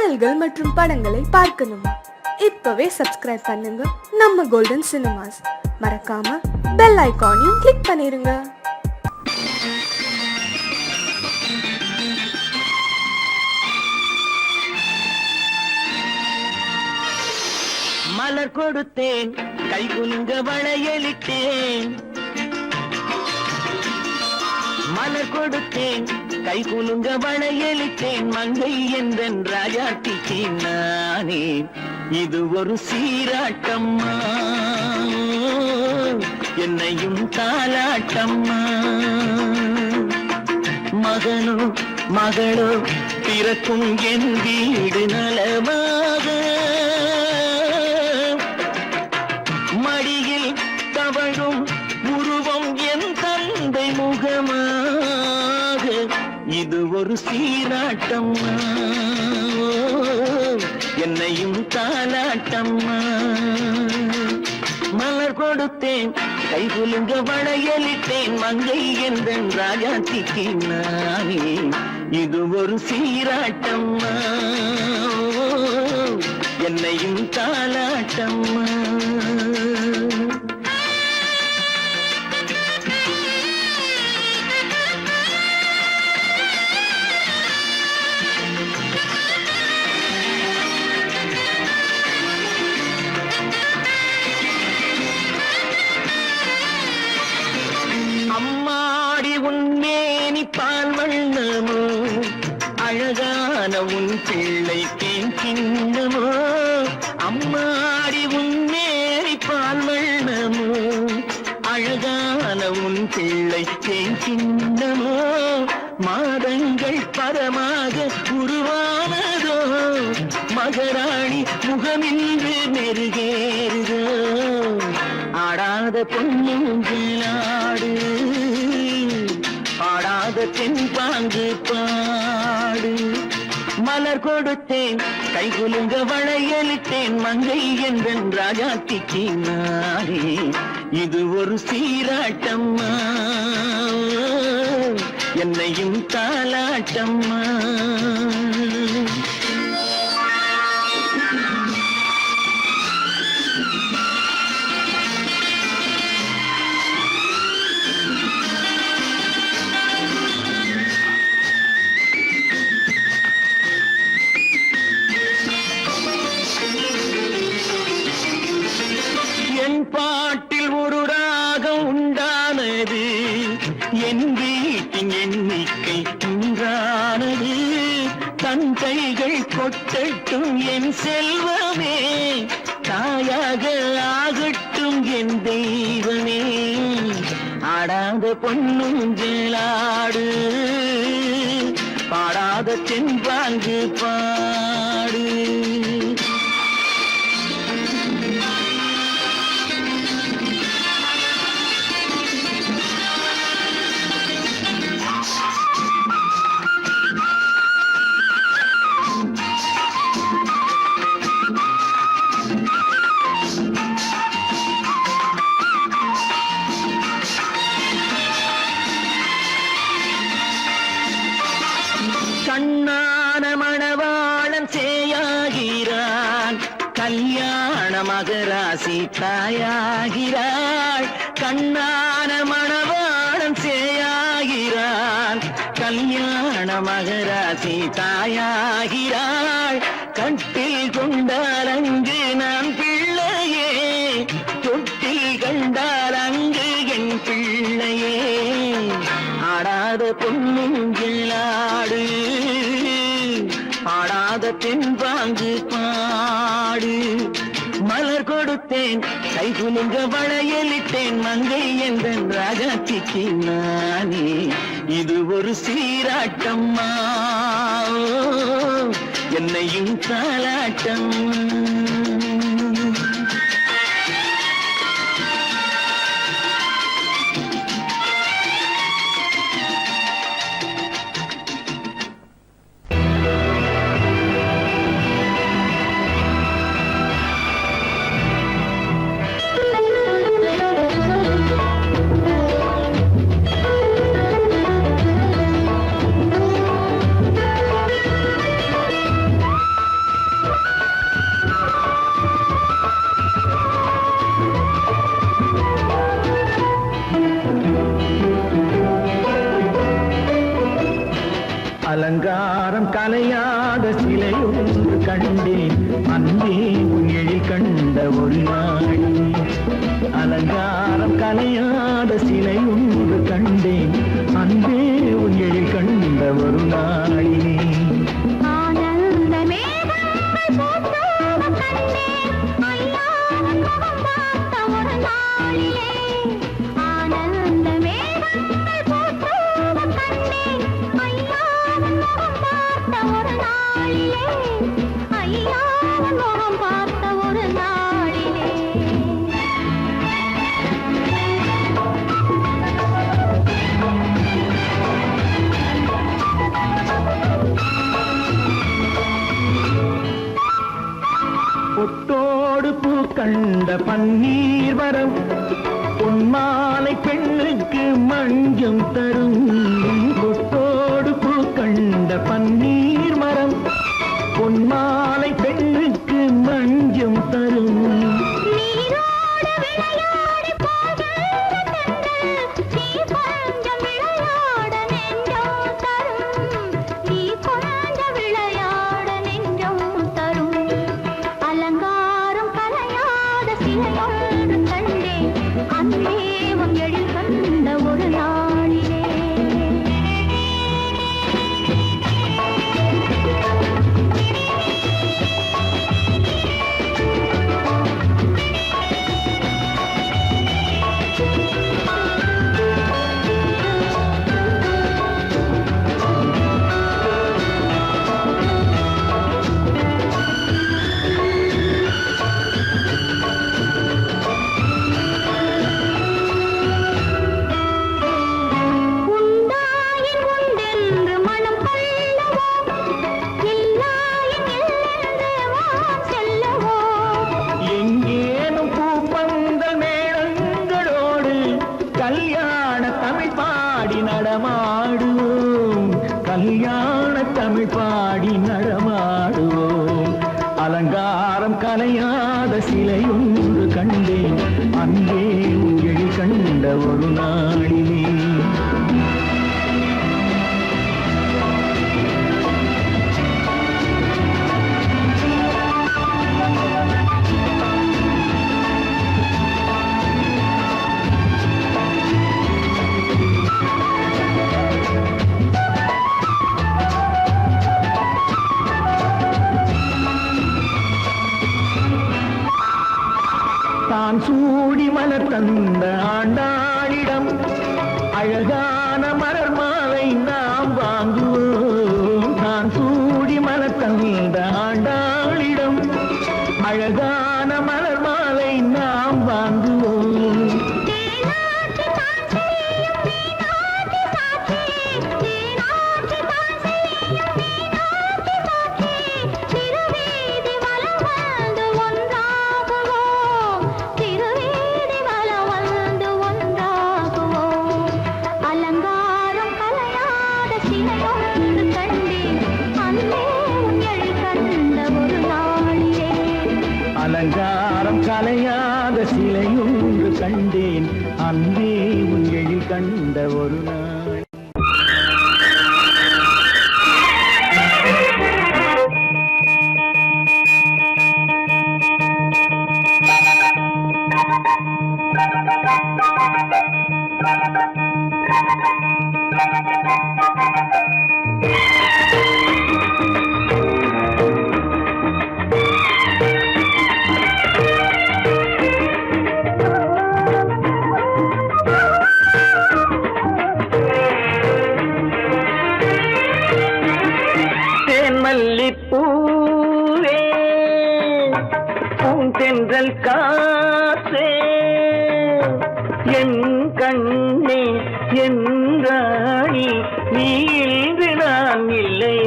பாடல்கள் மற்றும் படங்களை பார்க்கணுமா? இப்பவே சப்ஸ்கிரைப் பண்ணுங்க நம்ம கோல்டன் சினிமாஸ். மறக்காம பெல் ஐகானையும் கிளிக் பண்ணிருங்க. மலர் கொடுத்தேன், கை குலுங்க வளையலிட்டேன். மலர் கொடுத்தேன், கை குலுங்க வளையலிட்டேன். மங்கை என்றன் ராஜாத்திக்கு நானே, இது ஒரு சீராட்டம்மா, என்னையும் தாலாட்டம்மா. மகனோ மகளோ பிறக்கும் என் வீடு நலமாக, மடியில் தவழும் உருவம் என் தந்தை முகமாக, இது ஒரு சீராட்டம்மா, என்னையும் தாலாட்டம்மா. மலர் கொடுத்தேன், கை குலுங்க வளையலிட்டேன். மங்கை என்றன் ராஜாத்திக்கு நானே, இது ஒரு சீராட்டம்மா, என்னையும் தாலாட்டம்மா. அம்மாடி உன்மேனி பால் வண்ணமோ, அழகான உன் பிள்ளை தேன் கிண்ணமோ. அம்மாடி உன்மேனி பால் வண்ணமோ, அழகான உன் பிள்ளை தேன் கிண்ணமோ. மாதங்கள் பரமாக உருவானதோ, மகராணி முகமின்று மெருகேறுதோ. ஆடாத பொன்னுங்களாடு, ஆடாத தென்பாங்கு பாடு. மலர் கொடுத்தேன், கை குலுங்க வளையலிட்டேன். மங்கை என்றன் ராஜாத்திக்கு நானே, இது ஒரு சீராட்டம்மா, என்னையும் தாலாட்டம்மா. என் பாட்டில் ஒரு ராகம் உண்டானது, என் வீட்டின் எண்ணிக்கை உண்டானது. தன் கைகள் கொட்டட்டும் என் செல்வமே, தாயாக ஆகட்டும் என் தெய்வமே. ஆடாத பொன்னுங்களாடு, பாடாத தென்பாங்கு பாடு. கண்ணான மணவாளன் சேயாகிறான், கல்யாண மகராசி தாயாகிறாள். கண்ணான மணவாளன் சேயாகிறான், கல்யாண மகராசி தாயாகிறாள். கட்டில் கொண்டால் அங்கு நான் பிள்ளையே, தொட்டில் கண்டால் அங்கு என் பிள்ளையே. ஆடாத பொன்னுங்களாடு, ஆடாத தென்பாங்கு பாடு. மலர் கொடுத்தேன், கை குலுங்க வளையலிட்டேன். மங்கை என்றன் ராஜாத்திக்கு நானே, இது ஒரு சீராட்டம்மா, என்னையும் தாலாட்டம்மா. சிலையொன்று கண்டேன் அன்பே உன் எழில் கண்ட ஒரு நாள் அலங்காரம் கலையாத சிலையொன்று கண்டேன் அன்பே உன் எழில் கண்ட ஒரு நாளிலே பொட்டோடு பூ கண்ட பன்னீர் வரம் பொன்மாலை பெண்ணுக்கு மஞ்சம் தரும் பொட்டோடு பூ கண்ட பன்னீர் மரம் பொன்மாலை பெண்ணுக்கு மஞ்சம் தரும் கல்யாண தமிழ் பாடி நடமாடுவோம் அலங்காரம் கலையாத சிலையொன்று கண்டேன் அன்பே உன் எழில் கண்ட ஒரு நாளிலே தான் சூடி மலர் தந்த ஆண்டாளிடம் அழகான மலர் மாலை நாம் வாங்குவோம் தான் சூடி மலர் தந்த ஆண்டாளிடம் அழகான மலர் மாலை நாம் வாங்குவோம் அலங்காரம் கலையாத சிலையொன்று கண்டேன் அன்பே உன் எழில் கண்ட ஒரு நாள் மல்லிப்பூவே பூந்தென்றல் காற்றே என் கண்ணே என் ராணி நீ இன்று நான் இல்லை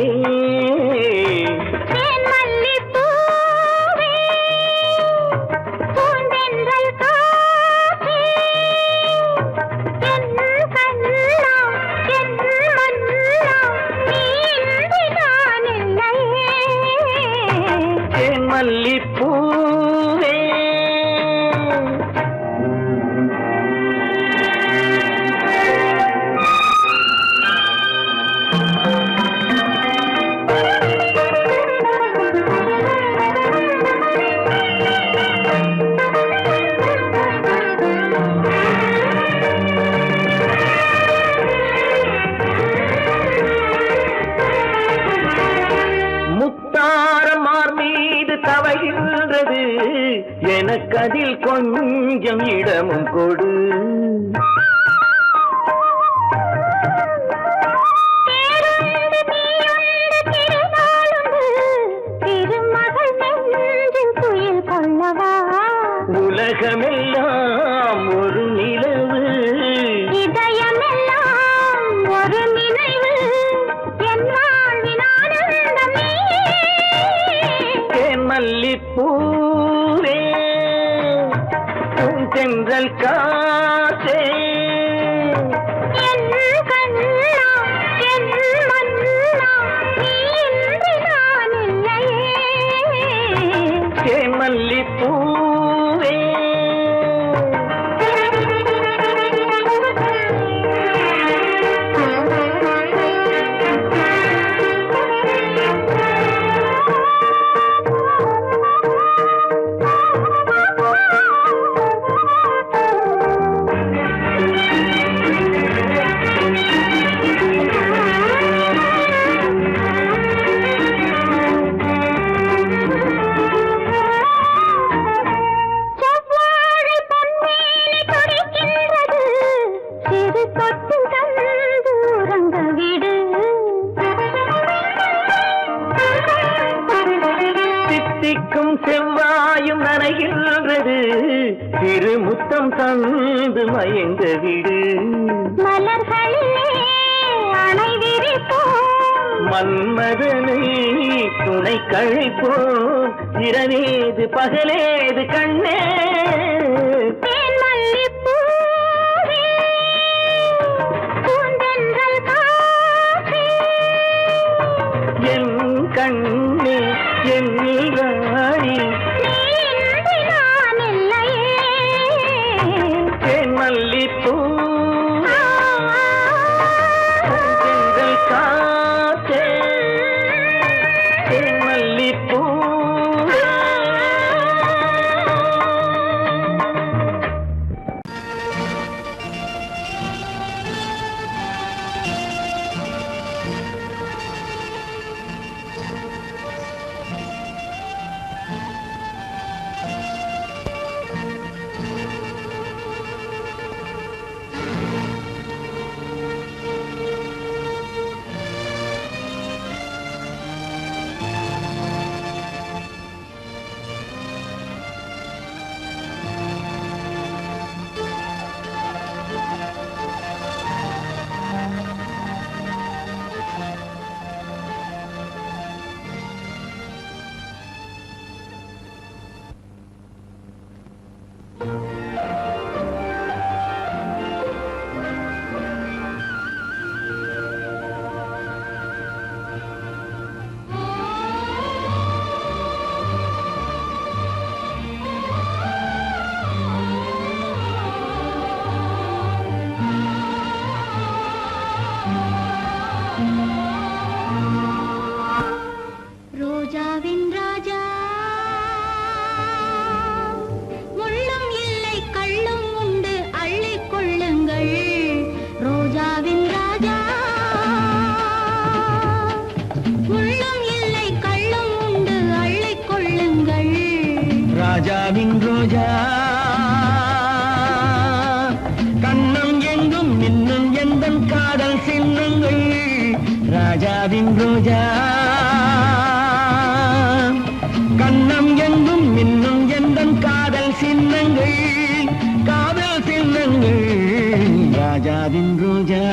மல்லிப்பூவே பாரமார் மீது தவழ்கின்றது எனக்கு அதில் கொஞ்சம் இடமும் கொடு உலகமெல்லாம் ஒரு நிலவு இதயமெல்லாம் ஒரு நினைவு தேன் மல்லிப்பூவே தென்றல் காற்றே தேன் மல்லிப்பூவே தித்திக்கும் செவ்வாயும் நனைகின்றது திருமுத்தம் தந்து மயங்க விடு மன்மதனை துணை கழிப்போம் இரவேது பகலேது கண்ணே என் கண்ணே என் ராணி தேன் மல்லிப்பூ தென்றல் காற்றே தேன் மல்லிப்பூ ரோஜாவின் ராஜா முள்ளும் இல்லை கள்ளும் உண்டு அள்ளிக் கொள்ளுங்கள் ரோஜாவின் ராஜா முள்ளும் இல்லை கள்ளும் உண்டு அள்ளிக் கொள்ளுங்கள் ராஜாவின் ரோஜா கண்ணம் எங்கும் மின்னும் எந்தன் காதல் சின்னங்கள் ராஜாவின் ரோஜா கண்ணம் எங்கும் மின்னும் எந்தன் காதல் சின்னங்கள் காதல் சின்னங்கள் ராஜாவின் ரோஜா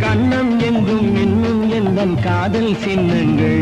கண்ணம் எங்கும் மின்னும் எந்தன் காதல் சின்னங்கள்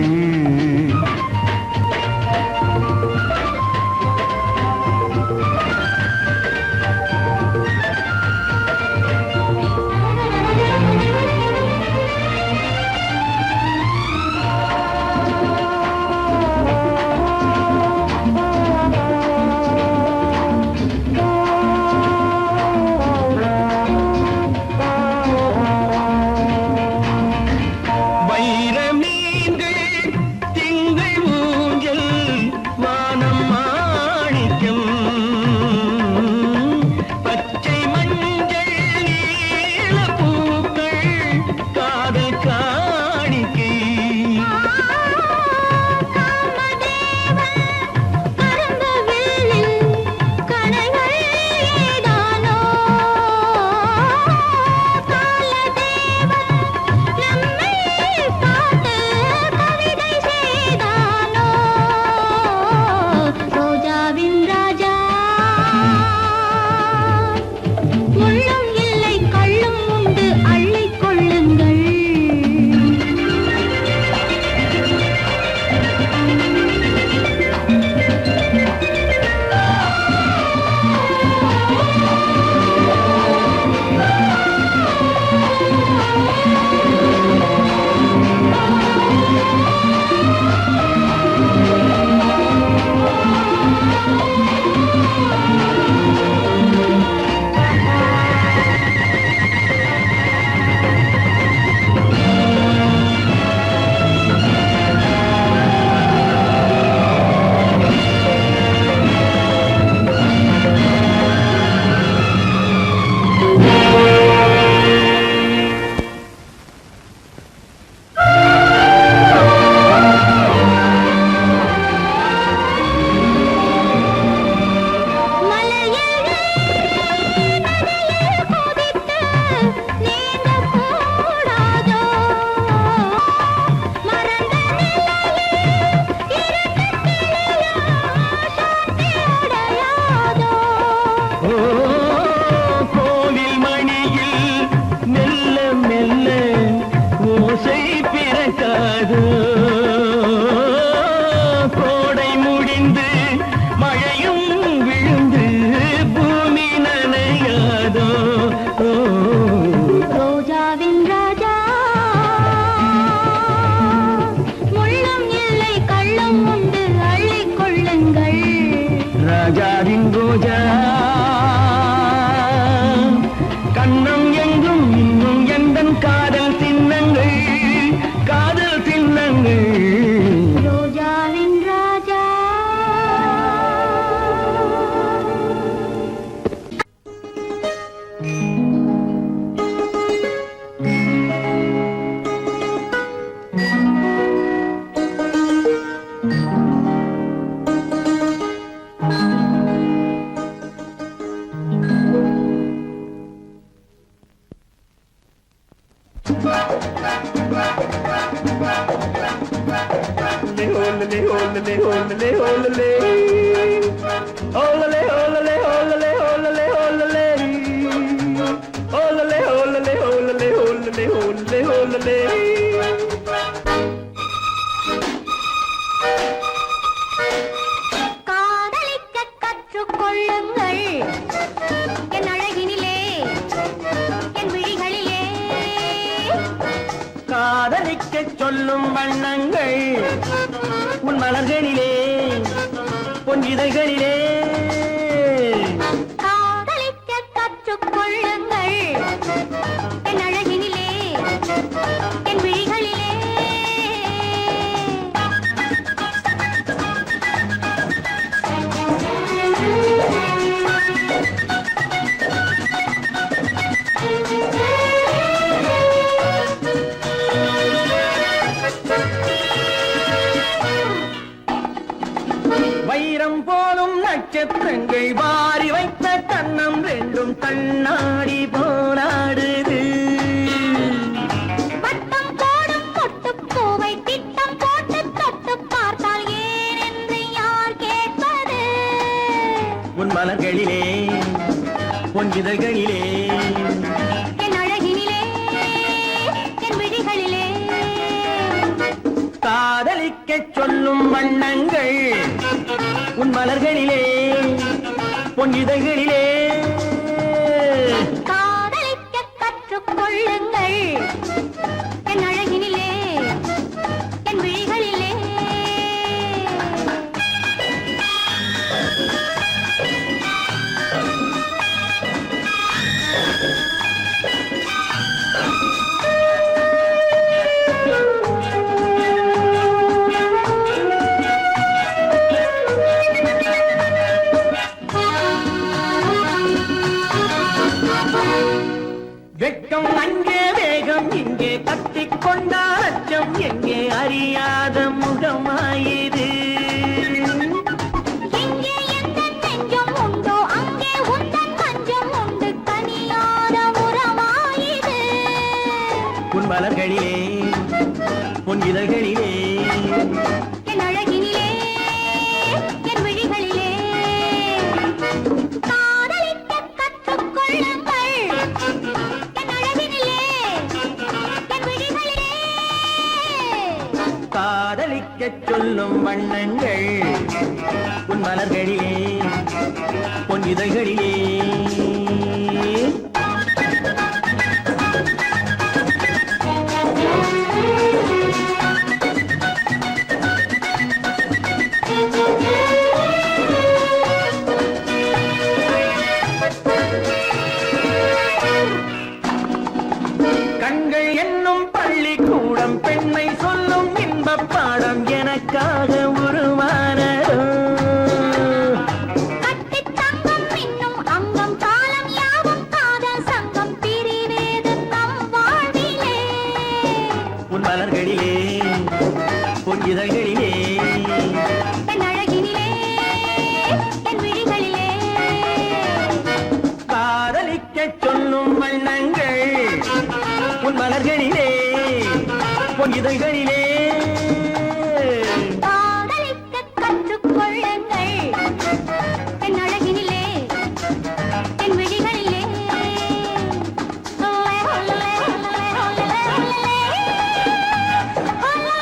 நனையாதோ கோடை முடிந்து மழையும் விழுந்து பூமி நனையாதோ ரோஜாவின் ராஜா முள்ளும் இல்லை கள்ளும் உண்டு அள்ளிக் கொள்ளுங்கள் ராஜாவின் ரோஜா கண்ணம் எங்கும் இன்னும் எந்தன் காதல் சின்னங்கள் காதல் சின்னங்கள் ரோஜாவின் ராஜா காதலிக்க கற்றுக்கொள்ளுங்கள் என் அழகினிலே என் விழிகளிலே காதலிக்க சொல்லும் வண்ணங்கள் உன் மலர்களிலே பொன் இதழ்களிலே காதலிக்க கற்றுக்கொள்ளுங்கள் என் அழகினிலே என் விழிகளிலே வைரம் போலும் நட்சத்திரங்கள் வாரி வைத்த கண்ணம் ரெண்டும் கண்ணாடி போராடுது வட்டம் போடும் பொட்டுப்பூவை திட்டம் போட்டு தொட்டு பார்த்தால் ஏன் என்று யார் கேட்பது உன் மலர்களிலே பொன் இதழ்களிலே என் அழகினிலே என் விழிகளிலே காதலிக்க சொல்லும் வண்ணங்கள் உன் மலர்களிலே பொன் இதழ்களிலே காதலிக்க கற்றுக்கொள்ளுங்கள் என் அழகினிலே என் விழிகளிலே வெட்கம் அங்கே வேகம் இங்கே கட்டிக் கொண்டால் அச்சம் எங்கே அறியாத முகமாயிது எங்கே எந்தன் நெஞ்சம் உண்டோ அங்கே உந்தன் மஞ்சம் உண்டு தனியாத உறவாயிது உன் மலர்களிலே உன் இதழ்களிலே என் அழகினிலே என் விழிகளிலே காதலிக்க கற்றுக்கொள்ளுங்கள் என் அழகினிலே என் விழிகளிலே காதலிக்க சொல்லும் வண்ணங்கள் உன் மலர்களிலே பொன் இதழ்களிலே கண்கள் என்னும் பள்ளிக்கூடம் பெண்மை சொல்லும் இன்பப் பாடம் எனக்காக உருவானதோ கட்டித் தங்கம் மின்னும் அங்கம் காலம் யாவும் காதல் சங்கம் பிரிவேது நம் வாழ்விலே உன் மலர்களிலே பொன் இதழ்களிலே என் அழகினிலே என் விழிகளிலே காதலிக்க சொல்லும் வண்ணங்கள் உன் மலர்களிலே பொன் இதழ்களிலே காதலிக்க கற்றுக்கொள்ளுங்கள் என் அழகினிலே என் விழிகளிலே ஒல்லே, ஒல்லே, ஒல்லே, ஒல்லே, ஒல்லே, ஒல்லே.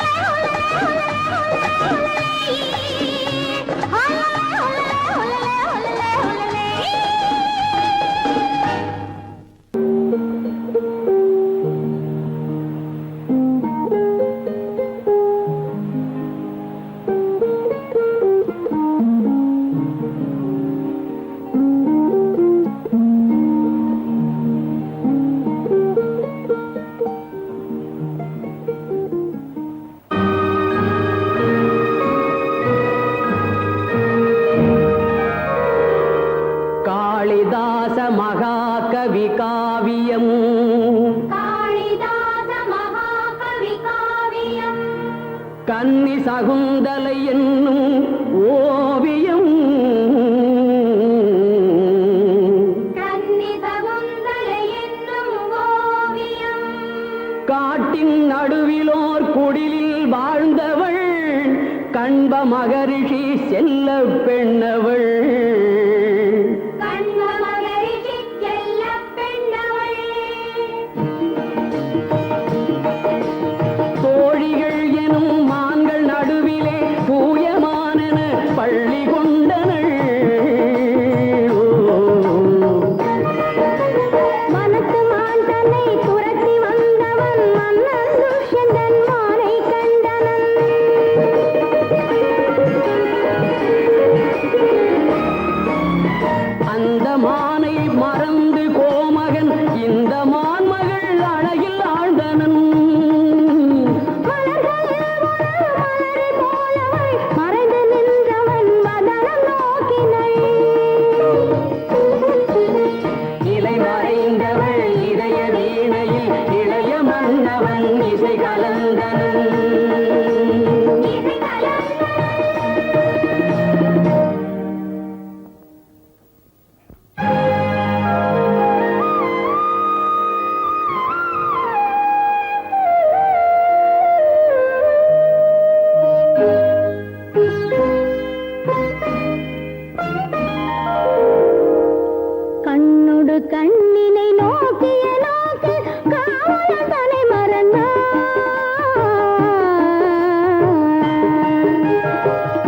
கன்னி சகுந்தலை என்னும் ஓவியம் காட்டின் நடுவிலோர் குடிலில் வாழ்ந்தவள் கண்ப மகரிஷி செல்ல பெண்ணவள் தோழிகள் எனும் மான்கள் நடுவிலே தூயமானன பள்ளி கொண்டனள் அந்த மானை மறந்து கோமகன் இந்த மான்மகள் அழகில் ஆழ்ந்தனன் இலை மறைந்தவள் இதய வீணையில் இளைய மன்னவன் இசை கலந்தனன் கண்ணொடு கண்ணினை நோக்கிய நோக்கு காவலன் தலை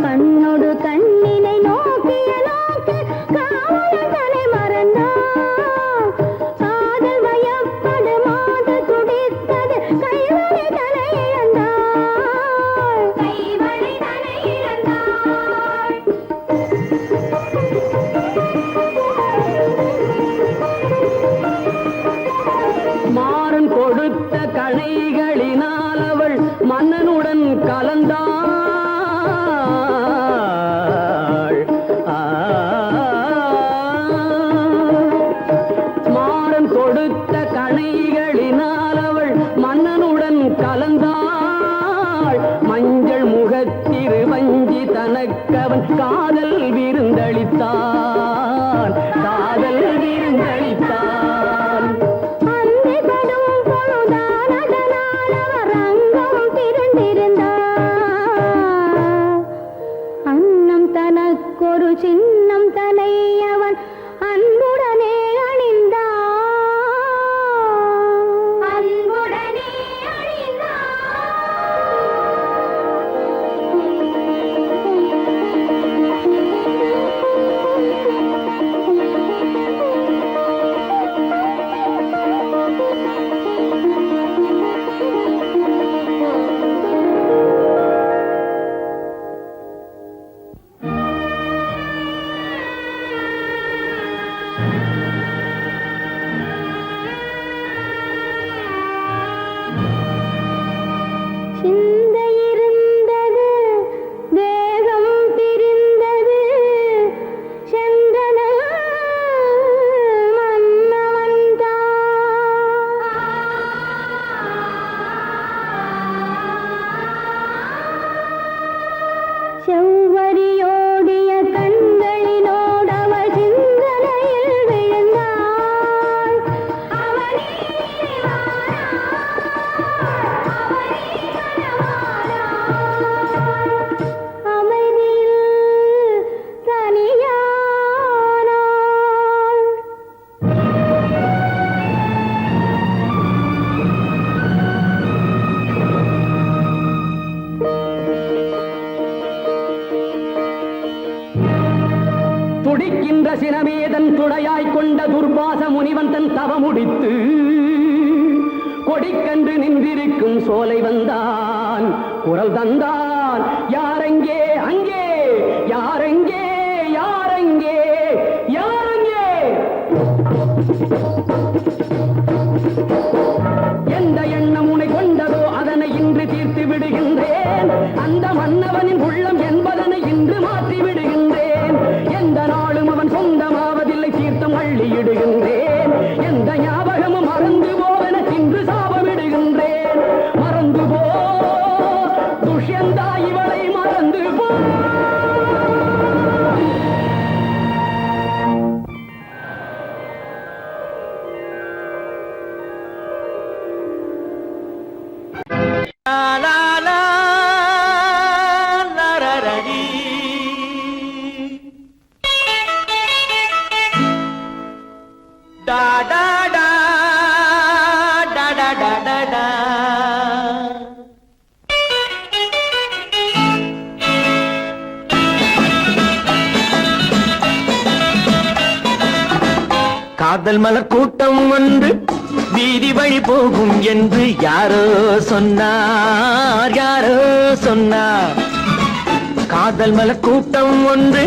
கண்ணொடு கண்ணினை நோக்கிய நோக்கு காவலன் தலை காதல் வயப்படு மாது துடித்தது கைவழி தலை மாறன் கொடுத்த கணைகளினால் அவள் மன்னனுடன் கலந்தாள் மாறன் கொடுத்த கணைகளினால் அவள் மன்னனுடன் கலந்தாள் மஞ்சள் முகத்திரு வஞ்சி தனக்கவன் காதல் விருந்தளித்தான் காதல் விருந்தளித்தான் அன்னம் தனக்கொரு சின்னம் தனை அவன் அன்புடனே செவ்வரியோடிய கண்களினோடவள் சிந்தனையில் விழுந்தாள் அமைதியில் தனியானாள் துடிக்கின்ற சினமேதன் துணையாய்க் கொண்ட துர்பாச முனிவன் தன் தவமுடித்து கொடிக்கன்று நின்றிருக்கும் சோலை வந்தான் குரல் தந்தான் யாரெங்கே அங்கே யாரெங்கே யாரெங்கே யாரெங்கே எந்த எண்ணம் உனை கொண்டதோ அதனை இன்று தீர்த்து விடுகின்றேன் அந்த மன்னவனின் உள்ளம் என்பதனை இன்று மாற்றி விடுகின்றேன் எந்த நாளும் அவன் சொந்தமாவதில்லை தீர்த்தம் அள்ளியிடுகின்றேன் எந்த ஞாபகமும் மறந்து போவென இன்று சாபமிடுகின்றேன் மறந்து போ துஷ்யந்தா இவளை மறந்து போ. காதல் மலர் கூட்டம் ஒன்று வீதி வழி போகும் என்று யாரோ சொன்னார், யாரோ சொன்னார். காதல் மலர் கூட்டம் ஒன்று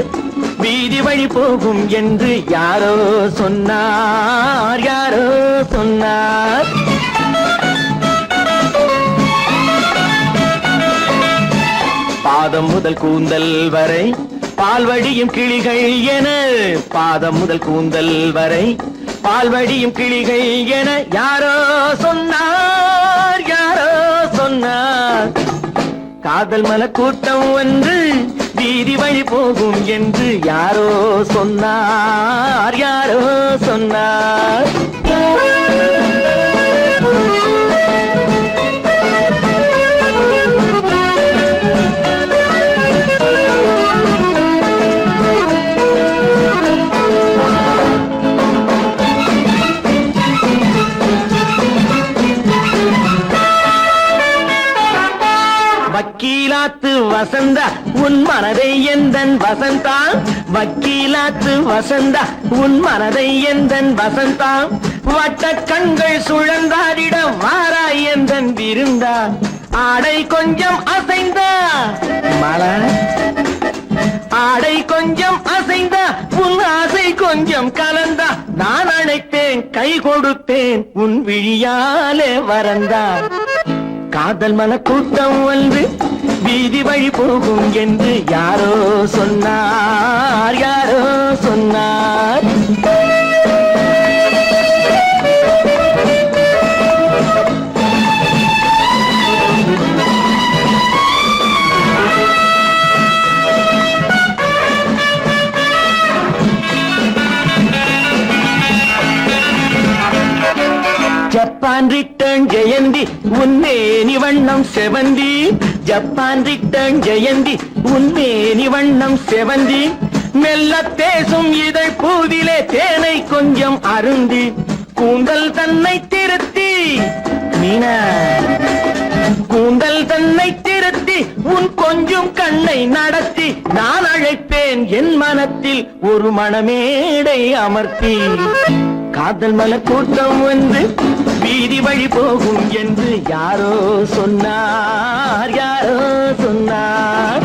வீதி வழி போகும் என்று யாரோ சொன்னார், யாரோ சொன்னார். பாதம் முதல் கூந்தல் வரை பால்வடியும் கிளிகள் என, பாதம் முதல் கூந்தல் வரை பால்வடியும் கிளிகள் என யாரோ சொன்னார், யாரோ சொன்னார். காதல் மலர் கூட்டம் ஒன்று வீதி வழி போகும் என்று யாரோ சொன்னார், யாரோ சொன்னார். வக்கீலாத்து வசந்தா உன் மனதை எந்தன் வசந்தா, வக்கீலாத்து வசந்தா உன் மனதை எந்தன் வசந்தா. வட்ட கண்கள் சுழந்தாடிட வாராய் எந்தன் விருந்தா. ஆடை கொஞ்சம் அசைந்தா மலர், ஆடை கொஞ்சம் அசைந்தா உன் ஆசை கொஞ்சம் கலந்தா. நான் அழைத்தேன் கை கொடுத்தேன் உன் விழியாலே வரந்தா. காதல் மலர் கூட்டம் ஒன்று வீதி வழி போகும் என்று யாரோ சொன்னார், யாரோ சொன்னார். ஜப்பான் ரிட்டர்ன் ஜெயந்தி உன்மேனி வண்ணம் செவந்தி, ஜப்பான் ரிட்டர்ன் ஜெயந்தி உன்மேனி வண்ணம் செவந்தி. மெல்ல பேசும் இதழ் பூவிலே தேனை கொஞ்சம் அருந்தி. கூந்தல் தன்னை திருத்தி மீனா, கூந்தல் தன்னை திருத்தி உன் கொஞ்சம் கண்ணை நடத்தி. நான் அழைப்பேன் என் மனத்தில் ஒரு மணமேடை அமர்த்தி. காதல் மலர் கூட்டம் வந்து வீதி வழி போகும் என்று யாரோ சொன்னார், யாரோ சொன்னார்.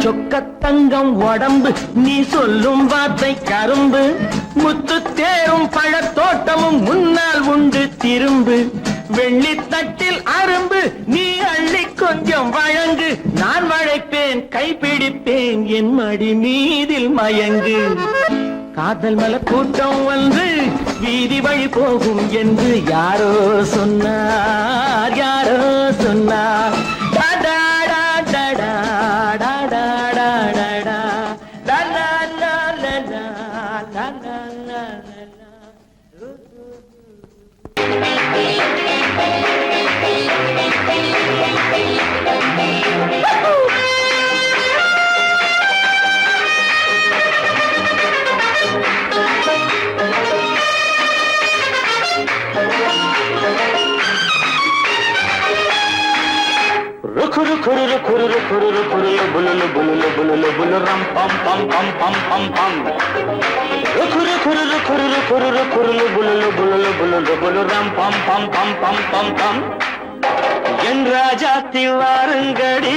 சொக்கத்தங்கம் உடம்பு நீ சொல்லும் வார்த்தை கரும்பு. முத்து தேரும் பழத்தோட்டமும் முன்னால் உண்டு திரும்பு. வெள்ளித்தட்டில் அரும்பு நீ அள்ளி கொஞ்சம் வழங்கு. நான் வளைப்பேன் கைப்பிடிப்பேன் என் மடி மீதில் மயங்கு. காதல் மலர் கூட்டம் வந்து வீதி வழி போகும் என்று யாரோ சொன்னார், யாரோ சொன்னார். Kururu kururu kururu kururu kurulu bululu bululu bululu bululu ram pam pam pam pam pam pam. Kururu kururu kururu kururu kurulu bululu bululu bululu bululu ram pam pam pam pam pam pam. என் ராஜாத்தில் வாருங்கடி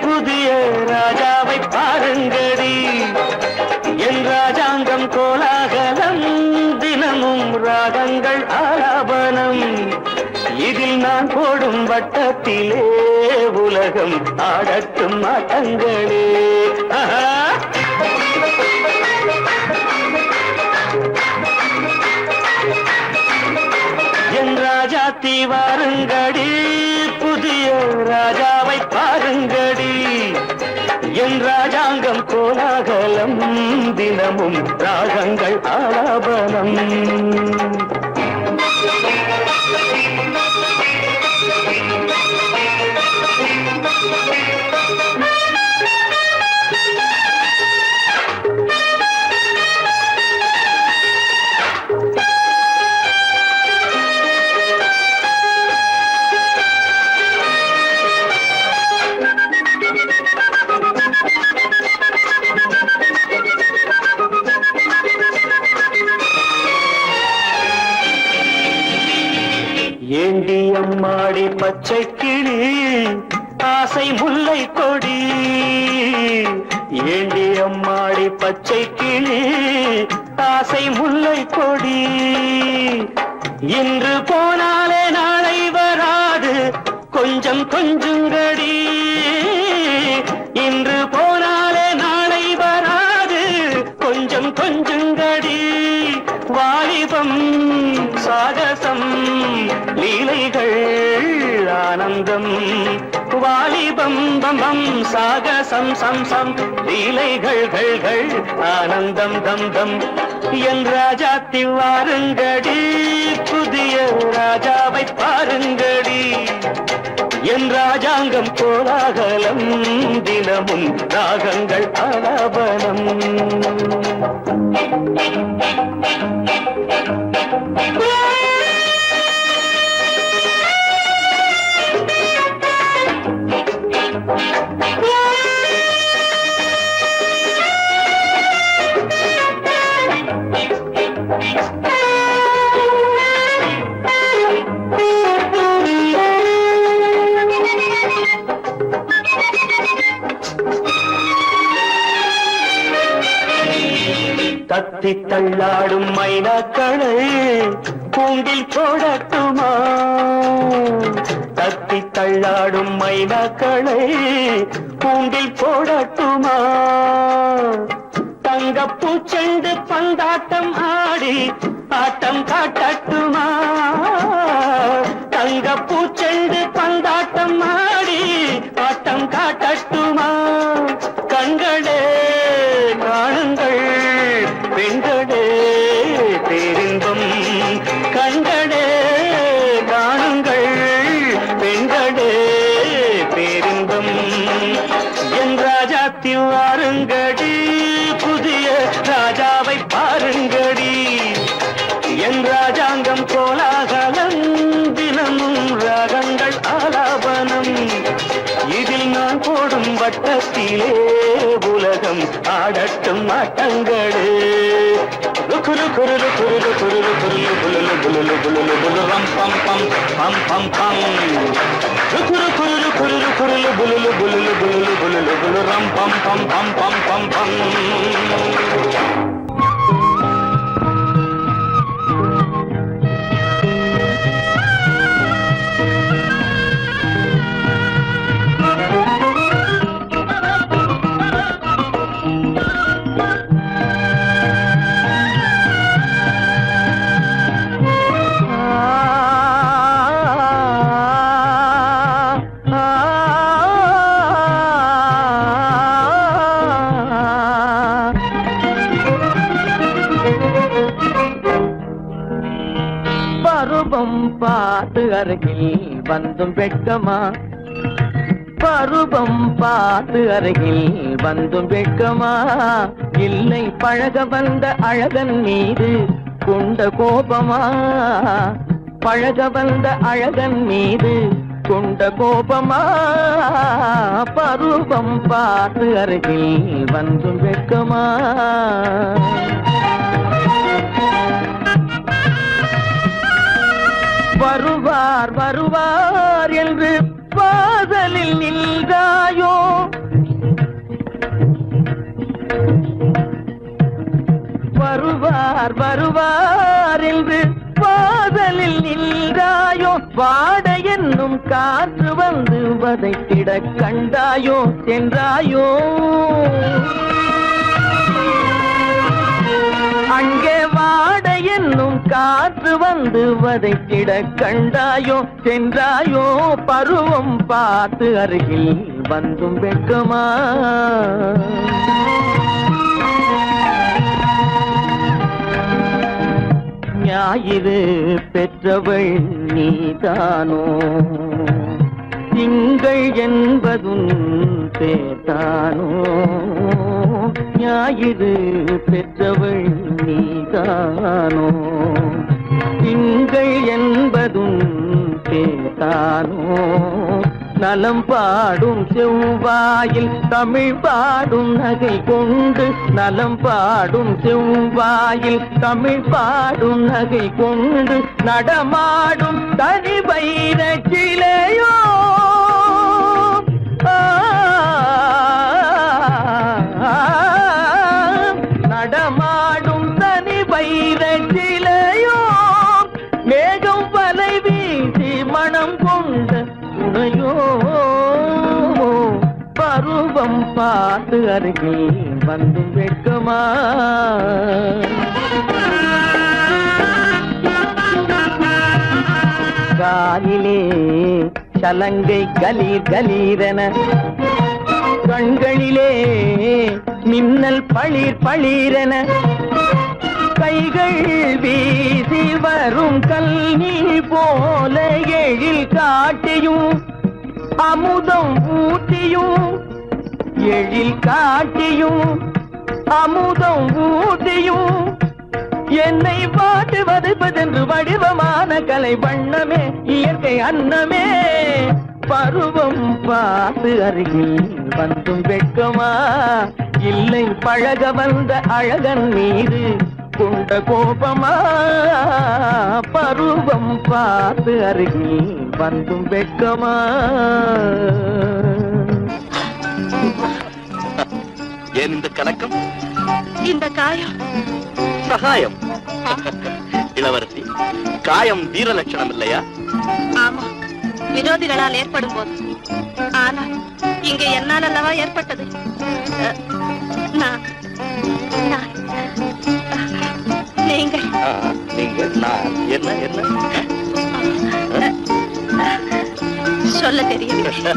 புதிய ராஜாவை பாருங்கடி. என் ராஜாங்கம் கோலாகலம் தினமும் ராகங்கள் ஆலாபனம். இதில் நான் போடும் வட்டத்திலே உலகம் ஆடட்டும் ஆட்டங்களே. என் ராஜாத்தி வாருங்கடி, புதிய ராஜாவை பாருங்கடி. என் ராஜாங்கம் கோலாகலம், தினமும் ராகங்கள் ஆலாபனம். ஏண்டி அம்மாடி பச்சை கிளி, ஆசை முல்லை கொடி. ஏண்டி அம்மாடி பச்சை கிளி, ஆசை முல்லை கொடி. இன்று போனாலே நாளை வராது, கொஞ்சம் கொஞ்சங்கடி. இன்று போனாலே நாளை வராது, கொஞ்சம் கொஞ்சங்கடி. வாலிபம் சாகசம் லீலைகள் ஆனந்தம். வாலிபம் பம்பம் சாகசம் சம் சம் லீலைகள் ஆனந்தம் தம் தம். என் ராஜாத்தி வாருங்கடி, புதிய ராஜாவை பாருங்கடி. என் ராஜாங்கம் கோலாகலம், தினமும் ராகங்கள் ஆலாபனம். தத்தி தள்ளாடும் மைனாக்களை கூண்டில் போடட்டுமா? தத்தி தள்ளாடும் மைனாக்களை கூண்டில் போடட்டுமா? தங்கப்பூச்செண்டு பந்தாட்டம் ஆடி ஆட்டம் காட்டட்டுமா? தங்கப்பூச்செண்டு பந்தாட்டம் ஆடி ஆட்டம் காட்டட்டுமா? கண்களே காணுங்கள், பெண்களே பேரின்பம். கண்களே காணுங்கள், பெண்களே பேரின்பம். என் ராஜாத்தி வாருங்கடி, புதிய ராஜாவை பாருங்கடி. என் ராஜாங்கம் கோலாகலம், தினமும் ராகங்கள் ஆலாபனம். இதில் நான் போடும் வட்டத்திலே உலகம் ஆடட்டும் ஆட்டங்களே. குரு குரு குரு குரு குரு புலு புலு புலு புலு ரம் பம் பம் பம் பம் பம். குரு குரு குரு குரு புலு புலு புலு புலு புலு ரம் பம் பம் பம் பம் பம் பம். பருவம் பார்த்து அருகில் வந்தும் வெட்கமா? பருவம் பார்த்து அருகில் வந்தும் வெட்கமா? இல்லை பழக வந்த அழகன் மீது கொண்ட கோபமா? பழக வந்த அழகன் மீது கொண்ட கோபமா? பருவம் பார்த்து அருகில் வந்தும் வெட்கமா? வருவார் வருவார் என்று வாசலில் நின்றாயோ? வருவார் வருவார் என்று வாசலில் வாசலில் நின்றாயோ வாட என்னும் காற்று வந்து வதைத்திட கண்டாயோ சென்றாயோ அங்கே வாட என்னும் காற்று வந்து வதைத்திட கண்டாயோ சென்றாயோ பருவம் பார்த்து அருகில் வந்தும் வெட்கமா ஞாயிறு பெற்றவள் நீதானோ திங்கள் என்பதும் பேத்தானோ ஞாயிறு பெற்றவள் நீதானோ திங்கள் என்பதும் பேத்தானோ நலம் பாடும் செவ்வாயில் தமிழ் பாடும் நகை கொண்டு நலம் பாடும் செவ்வாயில் தமிழ் பாடும் நகை கொண்டு நடமாடும் தனி வைர சிலையோ நடமாடும் தனி வைர சிலையோ மேகம் வலை வீசி மனம் கொண்ட துணையோ பருவம் பார்த்து அருகில் வந்து வெட்கமா காலிலே சலங்கை கலீர் கலீரென கண்களிலே மின்னல் பளிர் பளிரென கைகள் வீசி வரும் கல்வி போல எழில் காட்டியும் அமுதம் ஊட்டியும் எழில் காட்டியும் அமுதம் ஊட்டியும் என்னை பாட்டு வதைப்பதென்று வடிவமான கலை வண்ணமே இயற்கை அன்னமே பருவம் பார்த்து அருகில் வந்தும் வெட்கமா இல்லை பழக வந்த அழகன் மீது கொண்ட கோபமா பருவம் பார்த்து அருகில் வந்தும் வெட்கமா ஏன் இந்த கலக்கம் இந்த காயம் சகாயம் இளவரசி காயம் வீர லட்சணம் இல்லையா ஆமா விரோதிகளால் ஏற்படும் போது ஆனால் இங்கே என்னால் அல்லவா ஏற்பட்டது நீங்கள் நீங்கள் நான் என்ன என்ன சொல்ல தெரியவில்லை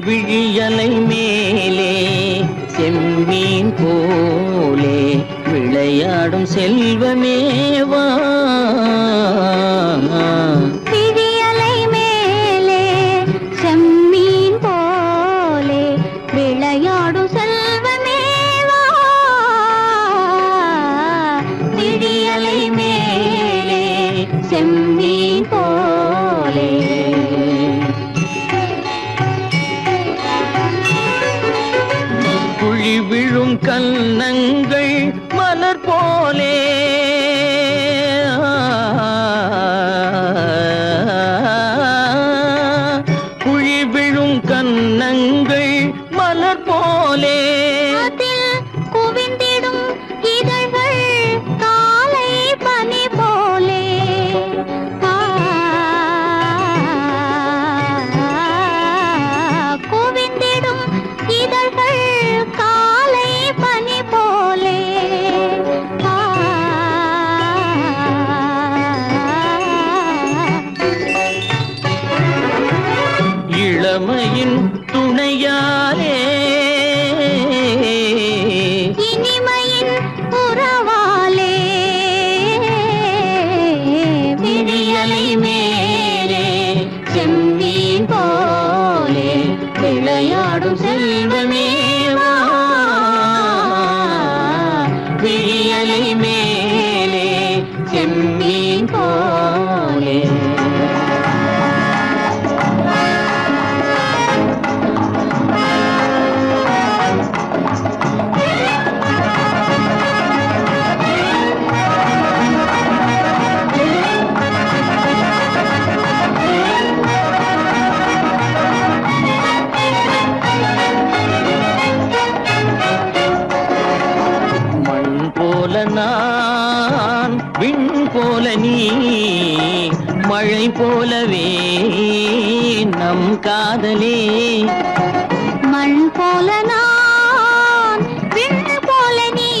விழியலை மேலே செம்மீன் போலே விளையாடும் செல்வமேவா விழியலை மேலே செம்மீன் போலே விளையாடும் செல்வமேவா விழியலை மேலே செம்மீன் போலே குழி விழும் கன்னங்கள் மலர் போலே குழி விழும் கன்னங்கள் மலர் போலே அதில் குவிந்திடும் இதழ்கள் காலை பனி போலே குவிந்திடும் இதழ்கள் காலை பனி போலே விழியலை மேலே செம்மீன் போலே நான் விண் போல நீ மழை போலவே நம் காதலே மண் போல நான் விண் போல நீ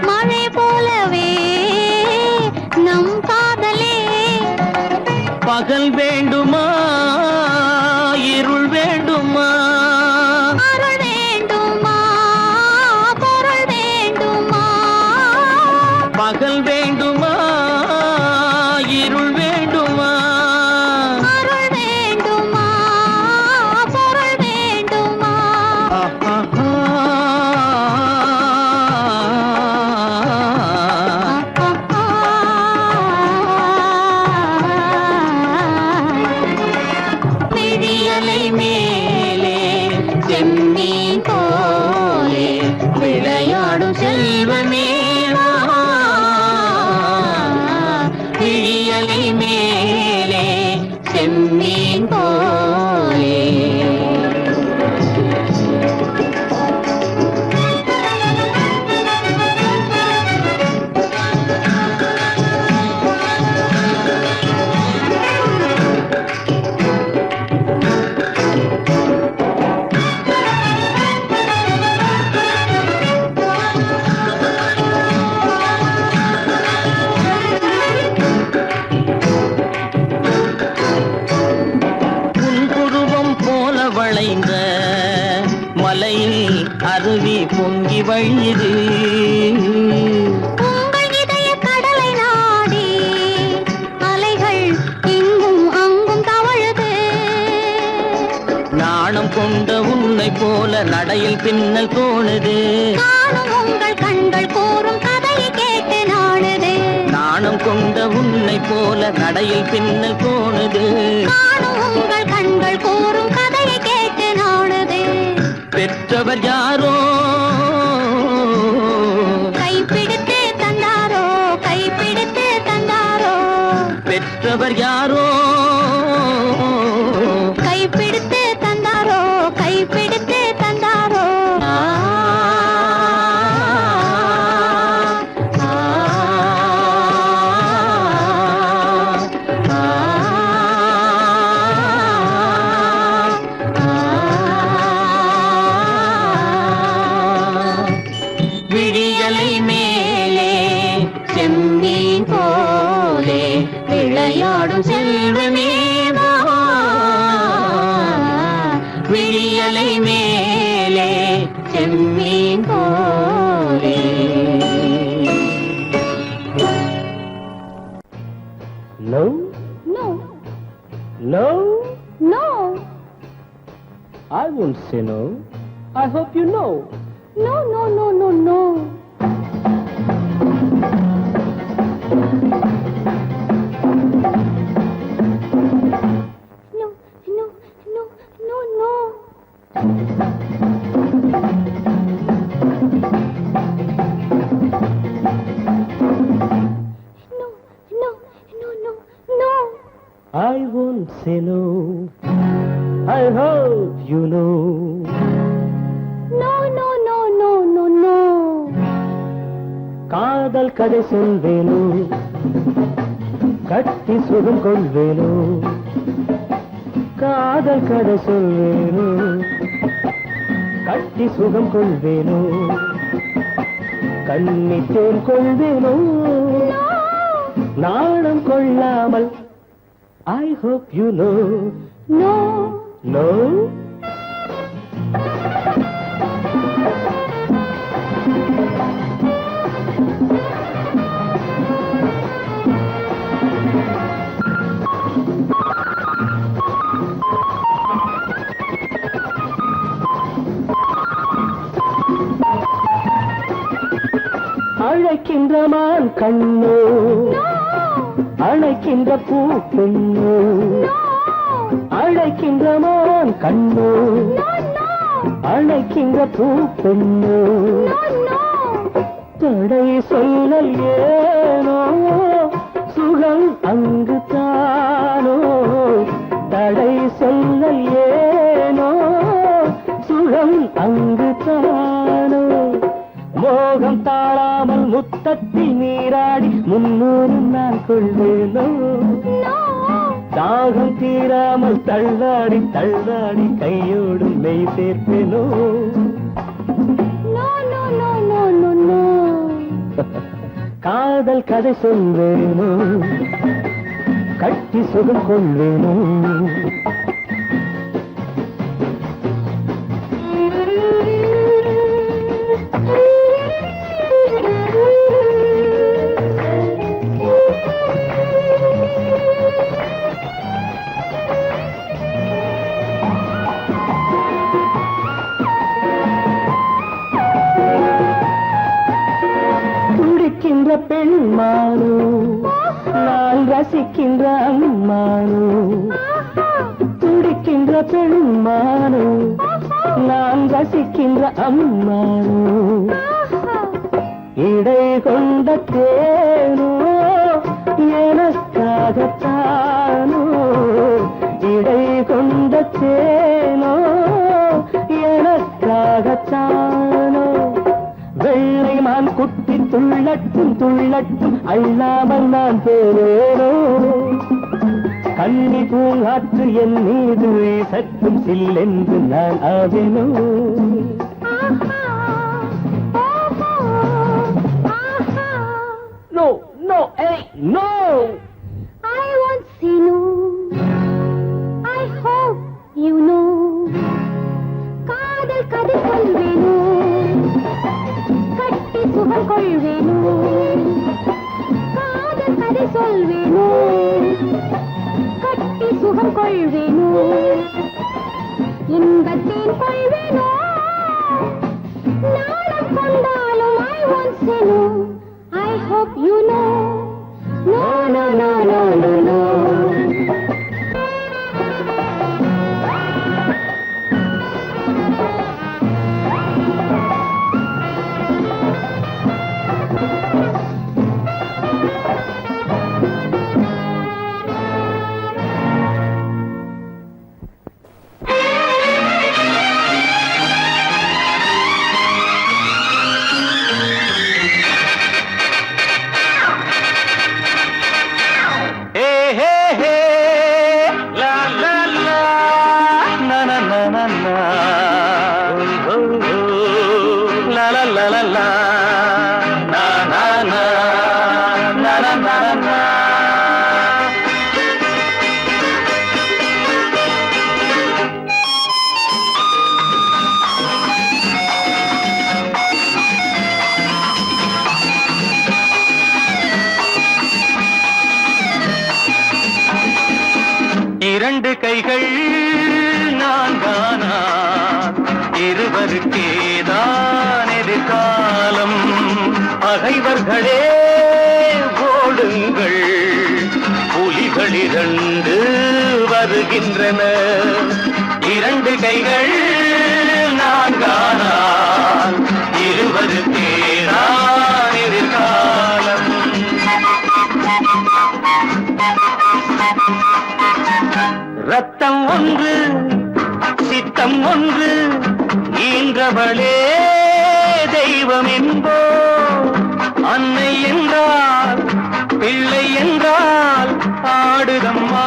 மழை போலவே நம் காதலே பகல் வேண்டுமா இருள் வேண்டுமா அருள் வேண்டுமா பொருள் வேண்டுமா பகல் வேண்டுமா இருள் வேண்டுமா அருள் வேண்டுமா பொருள் வேண்டுமா விழியலை மேலே செம்மீன் போலே விளையாடும் செல்வமே விழியலை மேலே செம்மீன் போலே வளைந்த மலையில் அருவி பொங்கி வழியுது உங்கள் இதய கடலை நாடி அலைகள் இங்கும் அங்கும் தவழுது நாணம் கொண்ட உன்னை போல நடையில் பின்னல் தோணுது காணும் உங்கள் கண்கள் கூறும் கதையை கேட்டு நாடுது நாணம் கொண்ட உன்னை போல நடையில் பின்னல் தோணுது காணும் உங்கள் கண்கள் கூறும் கதையை கேட்டு நாடுது பெற்றவர் யாரோ கைப்பிடித்து தந்தாரோ கைப்பிடித்து தந்தாரோ பெற்றவர் யாரோ கைப்பிடித்து தந்தாரோ கைப்பிடித்து தந்தாரோ விழியலை மேலே செம்மீன் போலே விளையாடும் செல்வமே விழியலை மேலே செம்மீன் போலே No, No, no, no, I won't say no. I hope you know. no, no, no, no, no. No, no, no, no, no. No, no, no, no, no. I won't say no. I hope you know. No, no, no, no, no, no. காதல் கதை சொல்வேனோ கட்டி சுகம் கொள்வேனோ காதல் கதை சொல்வேனோ கட்டி சுகம் கொள்வேனோ கண்ணித்தேன் கொள்வேனோ நாணம் கொள்ளாமல் I hope you know. No. No? அழைக்கின்ற மான் கண்ணோ அழைக்கின்ற பூ பெண்ணோ அழைக்கின்ற மான் கண்ணோ அழைக்கின்ற பூ பெண்ணோ தடை சொல்லல் ஏனோ சுகம் அங்கு தானோ தடை சொல்லல் ஏனோ சுகம் அங்கு தானோ மோகம் தாழாமல் முத்தத்தில் நீராடி 300 நான் கொள்வேனோ தாகம் தீராமல் தள்ளாடி தள்ளாடி கையோடு மெய் சேர்ப்பேனோ காதல் கதை சொல்வேனோ கட்டி சுகம் கொள்வேனோ துடிக்கின்ற பெண்மானோ நான் ரசிக்கின்ற அம்மானோ துடிக்கின்ற பெண்மானோ நான் ரசிக்கின்ற அம்மானோ இடை கொண்ட தேனோ எனக்காகத்தானோ இடை கொண்ட தேனோ எனக்காகத்தானோ வெள்ளை மான் குட்டி துள்ளட்டும் துள்ளட்டும் அள்ளாமல் நான் போவேனோ கண்ணி பூங்காற்று என் மீது சற்றும் சில்லென்று நான் ஆவேனோ நோ நோ ஏய் no I won't say no. I hope you know. காதல் கதை சொல்வேனோ கட்டி சுகம் கொள்வேனோ காதல் கதை சொல்வேனோ கட்டி சுகம் கொள்வேனோ இன்பத்தேன் கொள்வேனோ நாளம் கொண்டாலும் I won't say no. I hope you know. No, no, no, no, no, no. இரண்டு கைகள் நான்கானா இருவருக்கேதான் எதிர்காலம் பகைவர்களே ஓடுங்கள் புலிகள் 2 வருகின்றன இரண்டு கைகள் நான்கானா இருவருக்கேதான் எதிர்காலம் ரத்தம் ஒன்று சித்தம் ஒன்று ஈன்றவளே தெய்வம் என்போ அன்னை என்றால் பிள்ளை என்றால் ஆடுதம்மா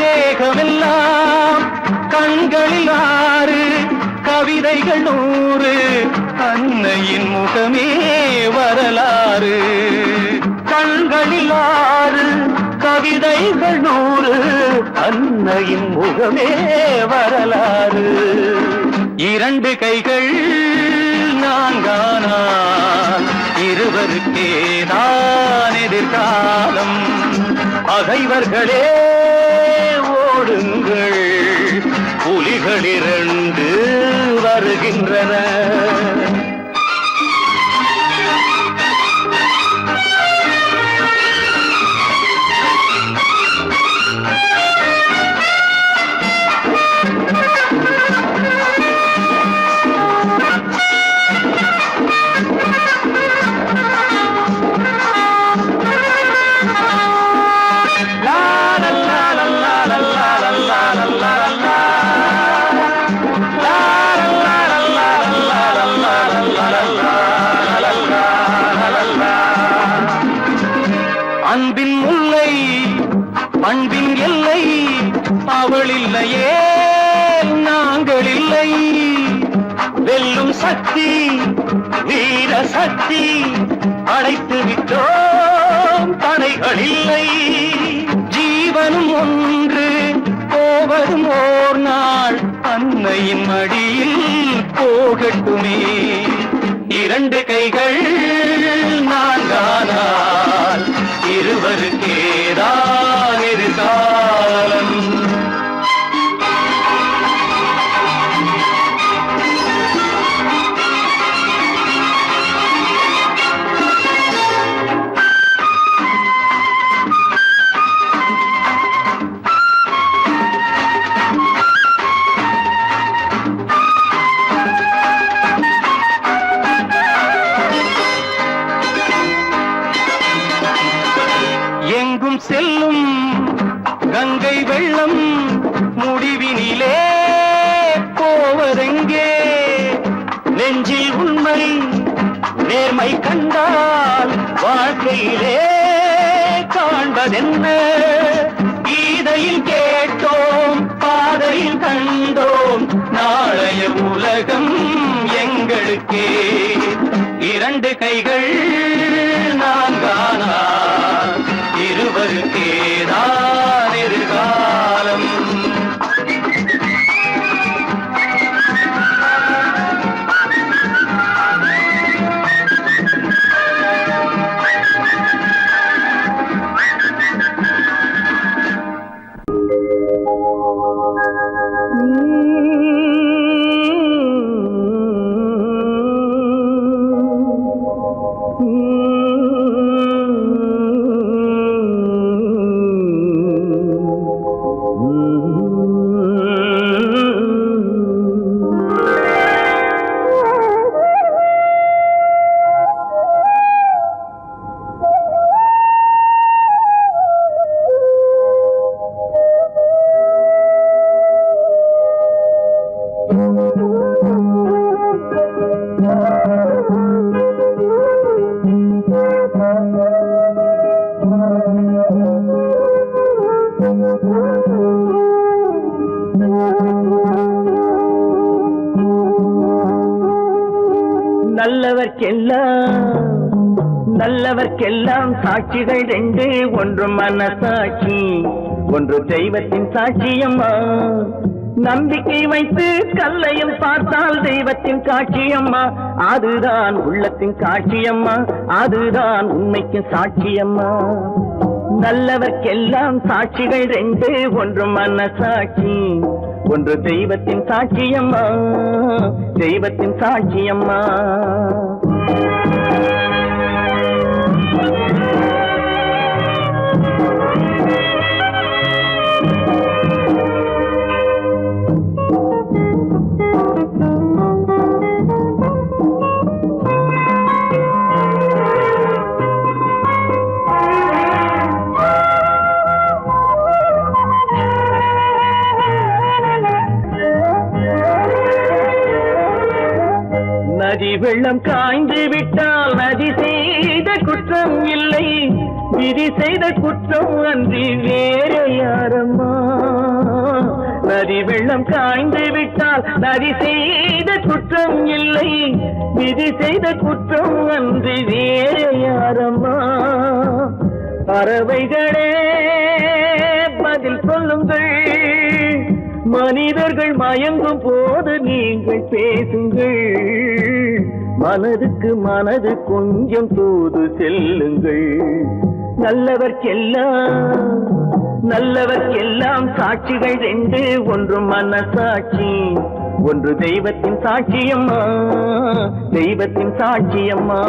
தேகமெல்லாம் கண்களில் 6 கவிதைகள் 100 அன்னையின் முகமே வரலாறு கண்களில் 6 கவிதைகள் 100 அன்னையின் முகமே வரலாறு இரண்டு கைகள் நான்கானால் இருவருக்கேதான் எதிர்காலம் பகைவர்களே ஓடுங்கள் புலிகள் 2 வருகின்றன அன்பின் முல்லை பண்பின் எல்லை அவள் இல்லையே நாங்கள் இல்லை. வெல்லும் சக்தி வீர சக்தி அடைத்து விட்டோம் தடைகள் இல்லை. ஜீவனும் ஒன்று போவதும் ஓர் நாள் அன்னையின் மடியில் போகட்டுமே. இரண்டு கைகள் நான்கானால் இருவருக்கேதான் எதிர்காலம். செல்லும் கங்கை வெள்ளம் முடிவினிலே போவதெங்கே. நெஞ்சில் உண்மை நேர்மை கண்டால் வாழ்க்கையிலே காண்பதென்ன. கீதையில் கேட்டோம் பாதையில் கண்டோம் நாளைய உலகம் எங்களுக்கே. இரண்டு கைகள் நான்கானால் இருவருக்கேதான் எதிர்காலம். நல்லவர்க்கெல்லாம் சாட்சிகள் ரெண்டு. ஒன்று மனசாட்சி ஒன்று தெய்வத்தின் சாட்சியம்மா. நம்பிக்கை வைத்து கல்லையும் பார்த்தால் தெய்வத்தின் காட்சியம்மா. அதுதான் உள்ளத்தின் காட்சியம்மா. அதுதான் உண்மைக்கு சாட்சியம்மா. நல்லவர்க்கெல்லாம் சாட்சிகள் ரெண்டு. ஒன்று மனசாட்சி ஒன்று தெய்வத்தின் சாட்சியம்மா. தெய்வத்தின் சாட்சியம்மா. நதி வெள்ளம் காய்ந்து விட்டால் நதி செய்த குற்றம் இல்லை. விதி செய்த குற்றம் அன்றி வேறு யாரம்மா. நதி வெள்ளம் காய்ந்து விட்டால் நதி செய்த குற்றம் இல்லை. விதி செய்த குற்றம் அன்றி வேறு யாரம்மா. பறவைகளே பதில் சொல்லுங்கள். மனிதர்கள் மயங்கும் போது நீங்கள் பேசுங்கள். மனதுக்கு மனது கொஞ்சம் தூது செல்லுங்கள். நல்லவர்க்கெல்லாம் சாட்சிகள் ரெண்டு. ஒன்று மனசாட்சி ஒன்று தெய்வத்தின் சாட்சியம்மா. தெய்வத்தின் சாட்சியம்மா.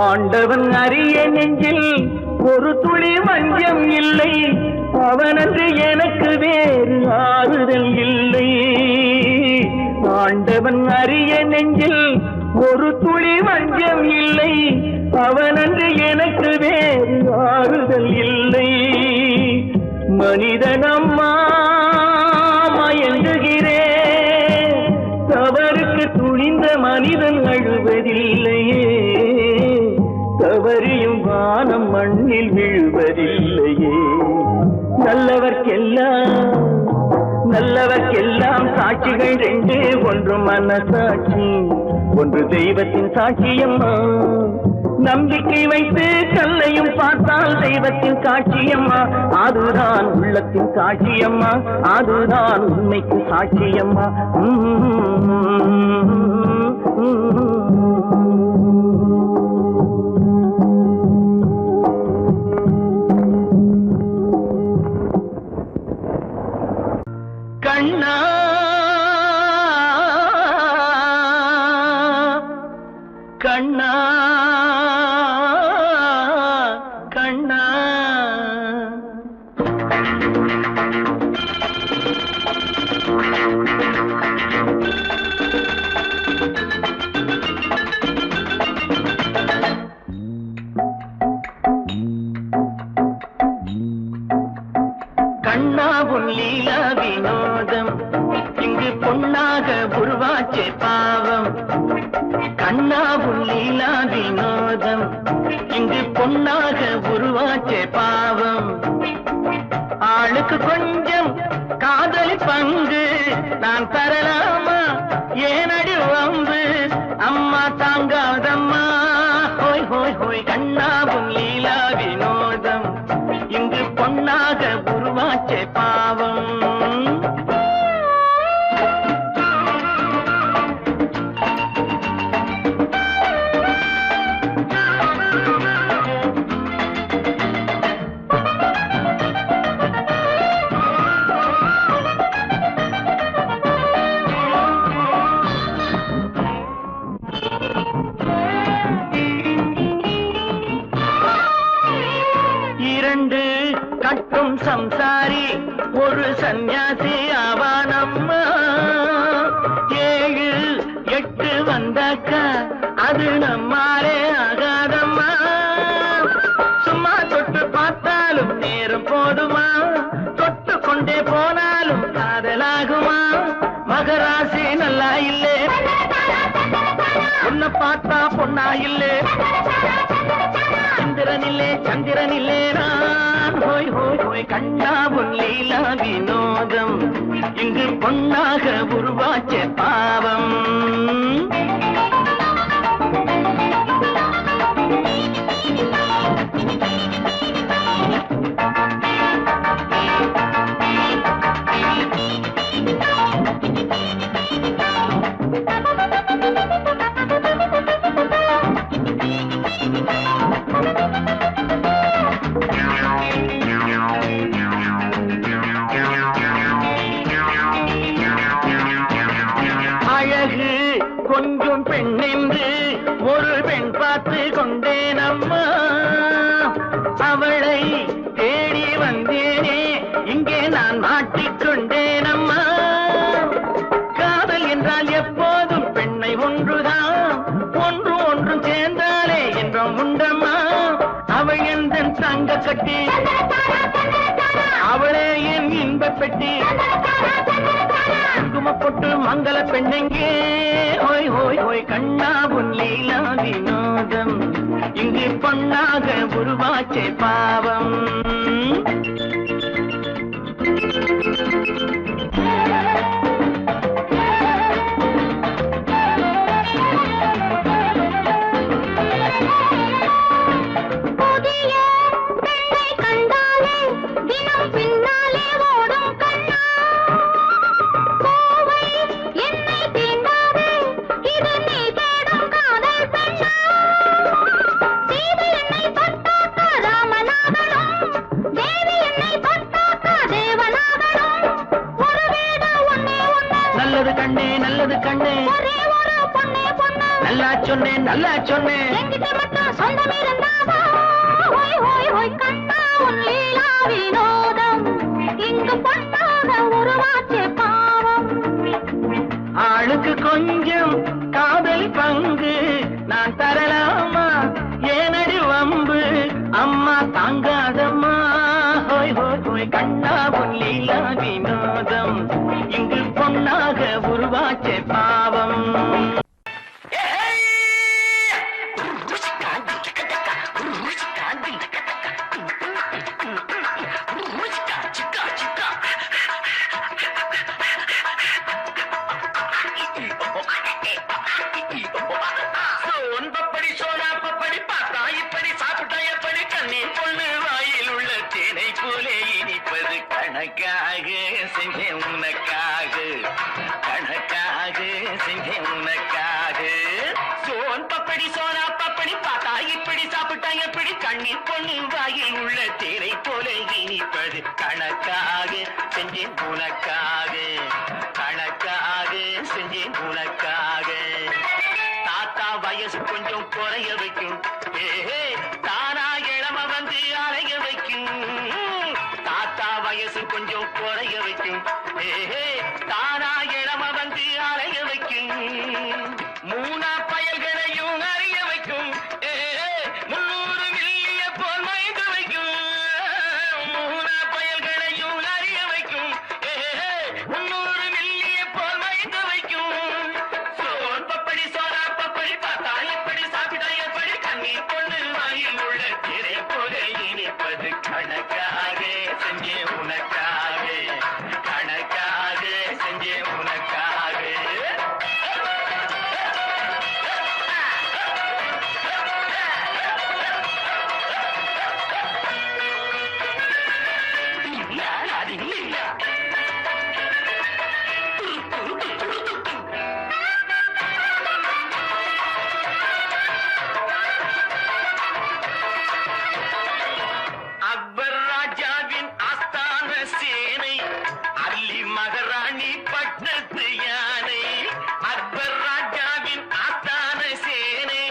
ஆண்டவன் அறிய நெஞ்சில் ஒரு துளி வஞ்சம் இல்லை. அவனன்று எனக்கு வேறு ஆறுதல் இல்லை. ஆண்டவன் அறிய நெஞ்சில் ஒரு துளி வஞ்சம் இல்லை. அவனன்று எனக்கு வேறு ஆறுதல் இல்லை. மனிதனம்மா மயங்குகிறேன், தவறுக்கு துணிந்த மனிதன் அழுவதில்லையே. தவறியும் வானம் மண்ணில் விழுவதில்லையே. நல்லவர்க்கெல்லாம் சாட்சிகள் ரெண்டு, ஒன்று மனசாட்சி, ஒன்று தெய்வத்தின் சாட்சியம்மா. நம்பிக்கை வைத்து கல்லையும் பார்த்தால் தெய்வத்தின் காட்சியம்மா. அதுதான் உள்ளத்தின் சாட்சியம்மா, அதுதான் உண்மைக்கு சாட்சியம்மா. கண்ணா கண்ணா கண்ணா கண்ணா உன் லீலா வினோதம் இங்கு பொன்னாக உருவாச்சே பாவம். கண்ணா உன் லீலா வினோதம் இங்கு பொன்னாக உருவாச்சே பாவம். ஆளுக்கு கொஞ்சம் காதலி பங்கு நான் தரலாமா? ஏனடி வம்பு அம்மா தாங்காதம்மா. ஹோய் ஹோய் ஹோய் கண்ணா உன் லீலா வினோதம் இங்கு பொன்னாக உருவாச்சே பாவம். இரண்டு கட்டும் சம்சாரி ஒரு சந்நியாசி ஆவானம்மா. 7 8 வந்தாக்க அது நம்மாலே ஆகாதம்மா. சும்மா தொட்டு பார்த்தாலும் நேரம் போதுமா? தொட்டு கொண்டே போனாலும் காதலாகுமா? மகராசி நல்லா இல்லே, உன்னை பார்த்தா பொண்ணா இல்லே. சந்திரனில்லே சந்திரனில்லே நான். ஹோய் ஹோய் ஹோய் கண்ணா உன் லீலா வினோதம் இங்கு பொன்னாக உருவாச்சே பாவம். அழகு கொஞ்சம் பெண்ணென்று ஒரு பெண் பார்த்து கொண்டேனம்மா. அவளை தேடி வந்தேனே இங்கே நான் மாட்டிக்கொண்டேனம்மா. காதல் என்றால் எப்போதும் பெண்ணை ஒன்றுதான், ஒன்று ஒன்றும் சேர்ந்தாலே என்றும் உண்டம்மா. அவள் எந்த தங்க கட்டி, அவளே என் இன்ப பெட்டி. குங்குமப்பொட்டு மங்கள பெண்ணெங்கே. ஹோய் ஹோய் ஹோய் கண்ணா உன் லீலா வினோதம் இங்கு பொன்னாக உருவாச்சே பாவம். புதிய பெண்ணை கண்டாலே தினம் பின்னாலே ஓடும் கண்ணா. கோவை என்னை தீண்டாதே, இது நீ தேடும் காதல் பெண்ணா. சீதை என்னை தொட்டாக்கா ராமனாகணும், தேவி என்னை தொட்டாக்கா தேவனாகணும். ஒரு வீடு ஒன்னே ஒண்ணு, நல்லது கண்ணே நல்லது கண்ணே, ஒரே ஒரு பொண்ணே பொண்ணு. நல்லா சொன்னேன் நல்லா சொன்னேன். என்கிட்ட மட்டும் சொந்தம் இருந்தாவா? ஹோய் ஹோய் ஹோய் கண்ணா உன் லீலா வினோதம் கணக்காக செஞ்சேன் உனக்காக, கணக்காக செஞ்சேன் உனக்காக. சோன் பப்படி சோனா பப்படி பார்த்தா இப்படி சாப்பிட்டா எப்படி, கண்ணீர் பொண்ணு வாயில் உள்ள தேரை போல இனிப்பது. கணக்காக செஞ்சேன் உனக்காக, கணக்காக செஞ்சேன் உனக்காக. தாத்தா வயசு கொஞ்சம் குறைய வைக்கும், ஏஹே தானா இளம வந்து அலைய வைக்கும். தாத்தா வயசு கொஞ்சம் குறைய வைக்கும், ஏஹே தானா இளம வந்து அலைய வைக்கும். மூணா பயல்களையும் அறிய வைக்கும், ஏஹே 300 மில்லிய போல் மயங்க வைக்கும். மூணா பயல்களையும் அறிய வைக்கும், ஏஹே 300 மில்லிய போல் மயங்க வைக்கும். சோன் பப்படி சோனா பப்படி பார்த்தா எப்படி சாப்பிட்டா எப்படி, கண்ணீர் பொண்ணு வாயில் உள்ள திரை போல இனிப்பது. கணக்காக செஞ்சே உனக்காக, கணக்காக செஞ்சே உனக்காக. இல்ல அது இல்ல. அக்பர் ராஜாவின் ஆஸ்தான சேனை, அல்லி மகாராணி பட்டத்து யானை. அக்பர் ராஜாவின் ஆஸ்தான சேனை,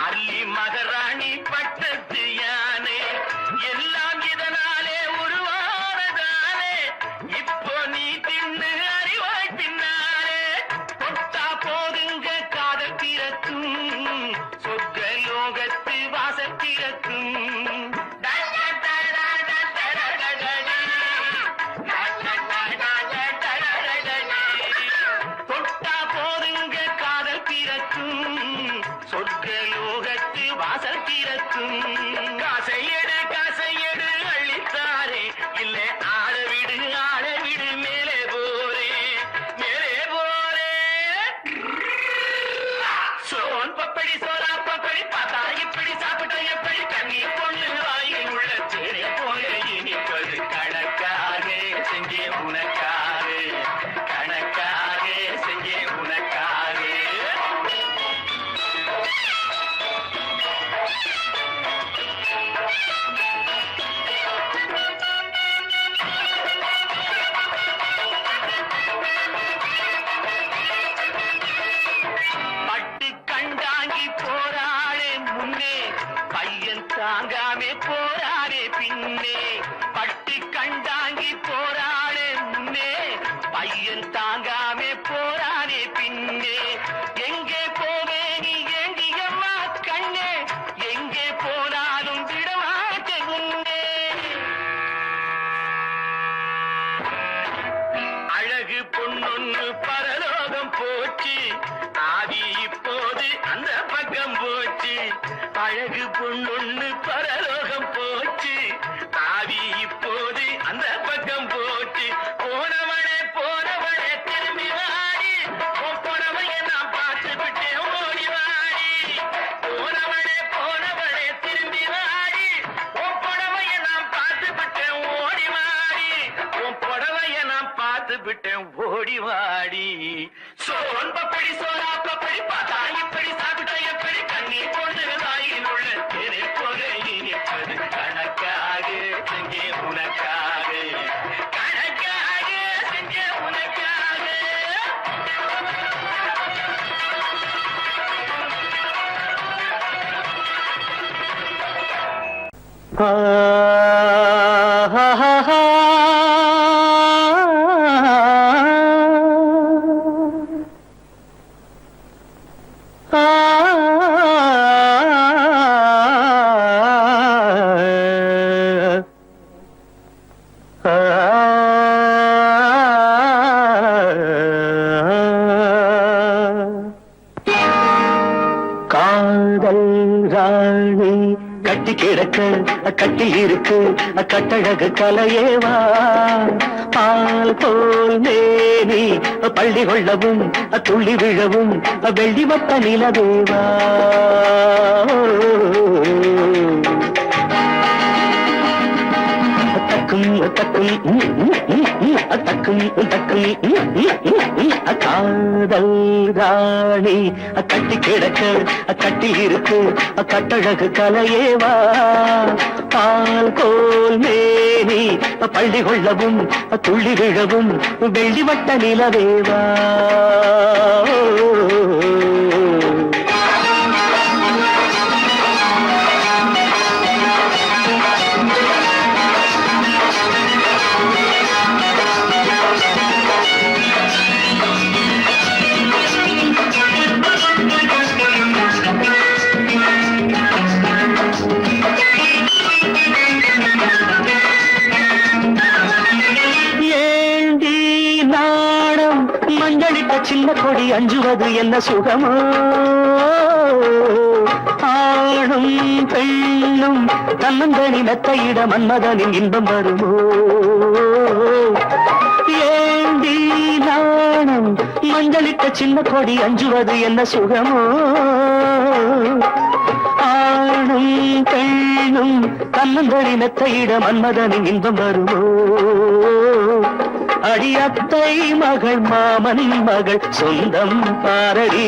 அல்லி மகாராணி பட்டத்து யானை. எல்லாம் இதனாலே உருவானதாலே, இப்போ நீ தின்னு அறிவாய் பின்னாலே. தொட்டா போதுங்க காதல் திறக்கும், சொர்க்க லோகத்து வாசல் திறக்கும். தொட்டா போதுங்க காதல் திறக்கும், சொர்க்க லோகத்து வாசல் திறக்கும். காசையடு காசையடு அள்ளித்தாரே, இல்ல ஆள விடு மேலே போரே, மேலே போரே. சோன் பப்படி சோனா பப்படி பார்த்தா இப்படி சாப்பிட்ட எப்படி, கண்ணீர் பொண்ணு வாயில் உள்ள தேரை போல இனிப்பது. கணக்காக செஞ்சே உனக்காக, கணக்காக செஞ்சே உனக்காக. பட்டு கண்டாங்கி போராளே முன்னே, பையன் தாங்காமே போராடே பின்னே. பட்டு கண்டாங்கி போராளே முன்னே, பையன் தாங்காமே போராடே பின்னே. எங்கே போவே நீ ஏண்டியம்மா கண்ணே, எங்கே போனாலும் விடமாட்டே உன்னே. அழகு பொன்னொன்னு பரலோகம் போச்சு, ஆதி இப்போது அந்த பக்கம் போச்சு. அழகு பொன்னொன்னு பரலோகம் போச்சு, ஆதி இப்போது அந்த பக்கம் போச்சு. போனவனே திரும்பி வாடி, போனவைய நான் பார்த்து விட்டேன் ஓடி வாடி. போனவனே திரும்பி வாடி, போனவைய நான் பார்த்து விட்டேன் ஓடி வாடி. புடவைய நான் பார்த்து விட்டேன் ஓடி வாடி. சோன் பப்படி சோனா பப்படி பார்த்தா இப்படி சாப்பிட்டா எப்படி, கண்ணீர் பொண்ணு வாயில் உள்ள திரை போல இனிப்பது. கணக்காக செஞ்சே உனக்காக, கணக்காக செஞ்சே உனக்காக. காதல் ராணி கட்டி கிடக்க கட்டி இருக்கு கட்டழகு கலையேவா. பால் போல் மேனி பள்ளி கொள்ளவும் துள்ளி விழவும் வெள்ளி மத்த நிலவேவா. தக்கும் தக்கும் தக்கும் தக்கும் காதல் ராணி கட்டி கிடக்க கட்டில் இருக்கு கட்டழகு கலையேவா பால் கோல் மேனி பள்ளி கொள்ளவும் துள்ளி விழவும் வெள்ளி வட்ட நிலவேவா சின்ன கொடி அஞ்சுவது என்ன சுகமோ ஆணும் பெண்ணும் தன்னந்தனி மெத்தையிட மன்மதனின் இன்பம் வருமோ ஏண்டி நாணம் மஞ்சளிட்ட சின்ன கொடி அஞ்சுவது என்ன சுகமோ ஆணும் பெண்ணும் தன்னந்தனி மெத்தையிட மன்மதனின் இன்பம் வருமோ அடியத்தை மகள் மாமன் மகள் சொந்தம் பாரடி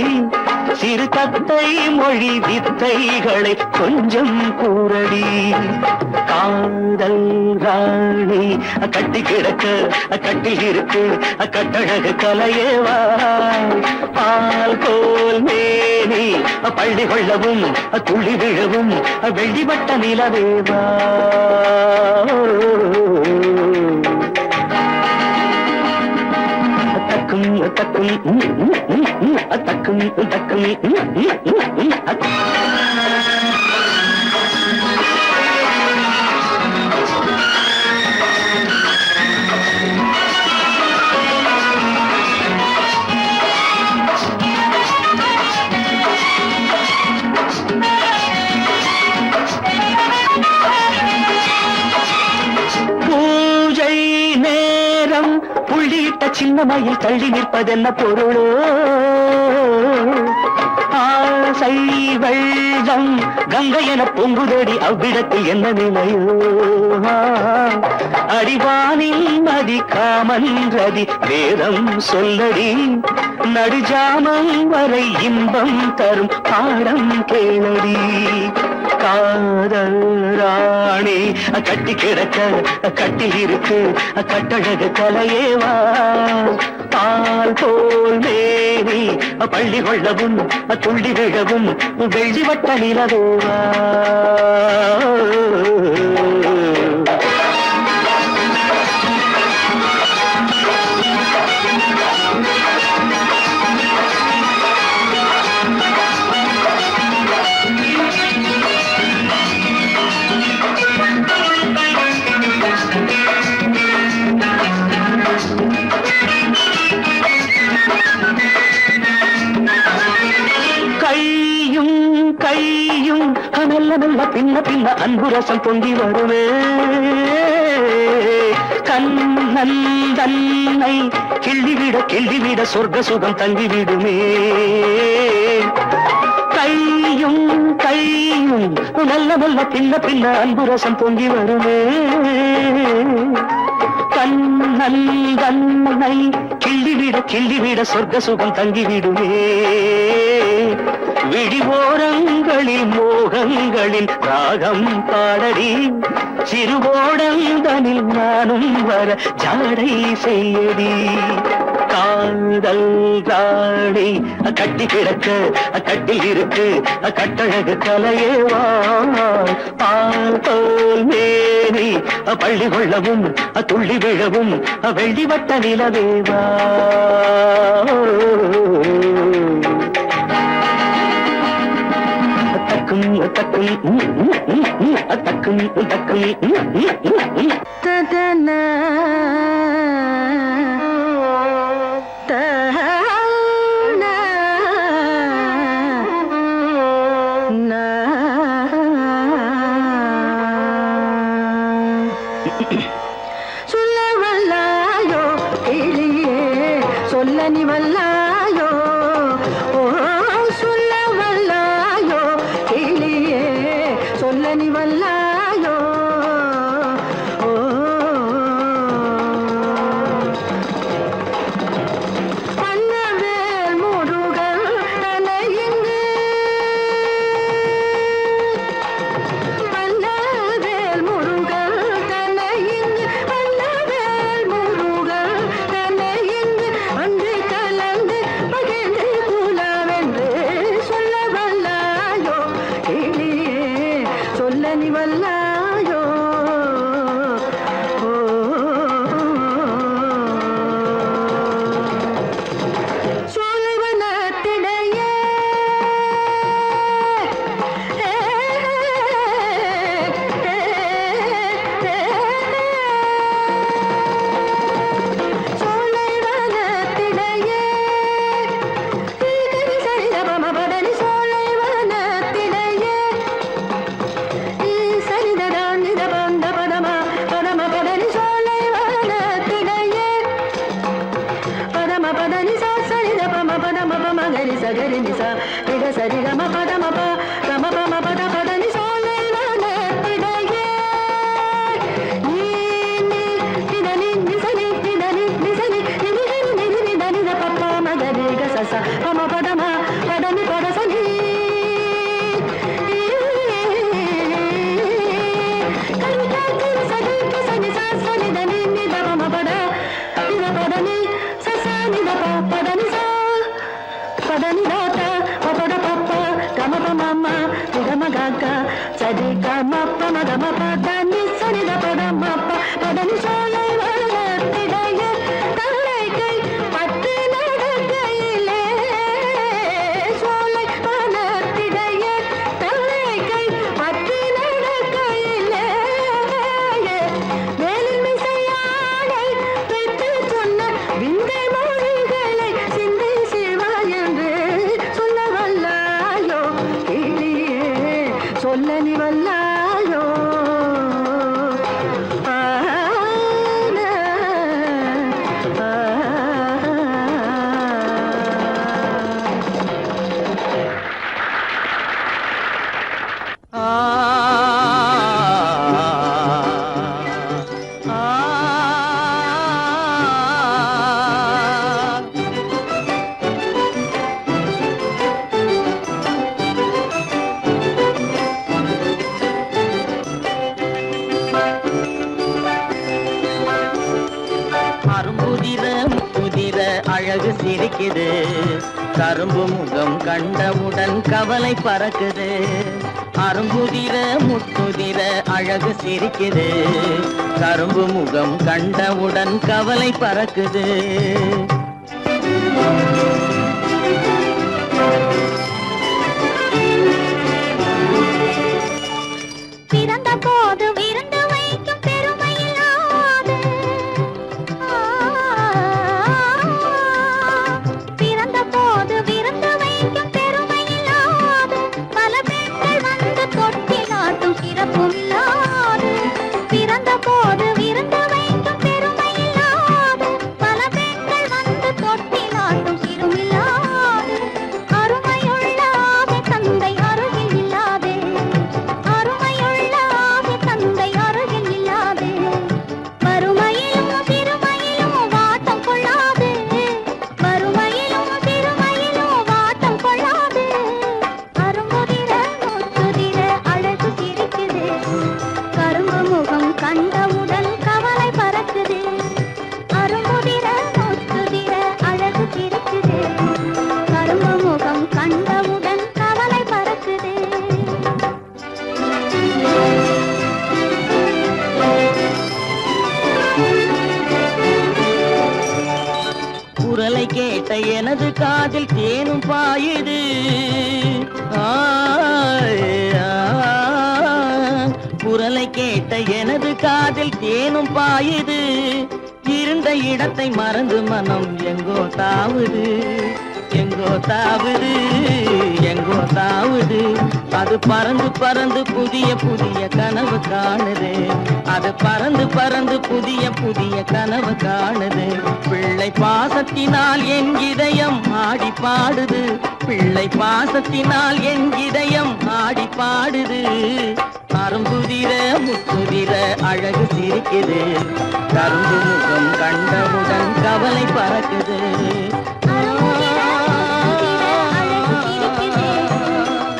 சிறு தத்தை மொழி வித்தைகளை கொஞ்சம் கூறடி காதல் ராணி கட்டி கிடக்க கட்டில் இருக்கு கட்டழகு கலையேவா பால் கோல் மேனி பள்ளி கொள்ளவும் துள்ளி விழவும் வெள்ளிவட்ட நிலவேவா தக்கும் தக்கும் தக்கும் பூஜை நேரம் புள்ளியிட்ட சின்ன மயில் தள்ளி நிற்பதென்ன பொருளோ ஆசை வெள்ளம் கங்கை என பொங்குதடி அவ்விடத்தில் என்ன நிலையோ அடிவானில் மதி காமன் ரதி வேதம் சொல்லடி நடுஜாமம் வரை இன்பம் தரும் பாடம் கேளடி காதல் ராணி கட்டி கிடக்க கட்டில் இருக்கு கட்டழகு கலையேவா பால் போல் மேனி பள்ளி கொள்ளவும் துள்ளி விழவும் வெள்ளி வட்ட நிலவேவா கையும் மெல்ல மெல்ல பின்ன பின்ன அன்பு ரசம் பொங்கி வருமே கண்ணன் தன்னை கிள்ளிவிட சொர்க்க சுகம் தங்கிவிடுமே கையும் மெல்ல மெல்ல பின்ன பின்ன அன்பு ரசம் பொங்கி வருமே கண்ணன் தன்னை கிள்ளிவிட சொர்க்க சுகம் தங்கிவிடுமே விடிவோரங்களில் மோகங்களின் ராகம் பாடடி சிறுவோடந்தனில் நானும் வர ஜாடை செய்யடி காதல் ராணி கட்டி கிடக்க கட்டில் இருக்கு கட்டழகு கலையேவா பால் போல் மேனி பள்ளி கொள்ளவும் துள்ளி விழவும் வெள்ளி வட்ட நிலவேவா தக்கும் தக்கும் தக்கும் ததன சொல்ல வல்லாயோ கிளியே சொல்ல நீ வல்லாயோ ஓ சொல்ல வல்லாயோ கிளியே சொல்ல நீ வல்லாயோ ஓ ma pa da ni sa sa ni da pa ma pa ga ni sa ga ni sa ni ga sa ni ga ma pa da ma pa ga ma pa da ni sa la la la da ye ni da ni sa ni da ni sa ni ni da ni da pa pa ma ga ni ga sa sa pa ma pa da ni pa da sa ni சிரிக்குது கரும்பு முகம் கண்டவுடன் கவலை பறக்குது அரும்புதிர முத்துதிர அழகு சிரிக்குது கரும்பு முகம் கண்டவுடன் கவலை பறக்குது பிறந்த போது விருந்து வைக்கும் பெருமையில்லாது பிறந்த போது விருந்து வைக்கும் பெருமையில்லாது பல பெண்கள் வந்து தொட்டிலாட்டும் சிறப்பும் இல்லாது பிறந்த போது விருந்து வைக்கும் பெருமையில்லாது பல பெண்கள் வந்து தொட்டிலாட்டும் சிறுமில்லாது அருமையுள்ள ஆவி தந்தை அருகில் இல்லாதே அருமையுள்ள ஆவி தந்தை அருகில் இல்லாதே வறுமையிலும் சிறுமையிலும் வாட்டம் கொள்ளாது வறுமையிலும் சிறுமையிலும் வாட்டம் கொள்ளாது அரும்புதிர முத்துதிர அழகு சிரிக்குது கரும்பு முகம் கண்டவுடன் கவலை பறக்குது அரும்புதிர முத்துதிர அழகு சிரிக்குது கரும்பு முகம் கண்டவுடன் கவலை பறக்குது குரலை கேட்ட எனது காதில் தேனும் பாயுது குரலை கேட்ட எனது காதில் தேனும் பாயுது இருந்த இடத்தை மறந்து மனம் எங்கோ தாவுது எங்கோ தாவுது எங்கோ தாவுது அது பறந்து பறந்து புதிய புதிய கனவு காணுது அது பறந்து பறந்து புதிய புதிய கனவு காணுது பிள்ளை பாசத்தினால் என் இதயம் ஆடி பாடுது பிள்ளை பாசத்தினால் என் இதயம் ஆடி பாடுது அரும்புதிர முத்துதிர அழகு சிரிக்குது கரும்பு முகம் கண்டவுடன் கவலை பறக்குது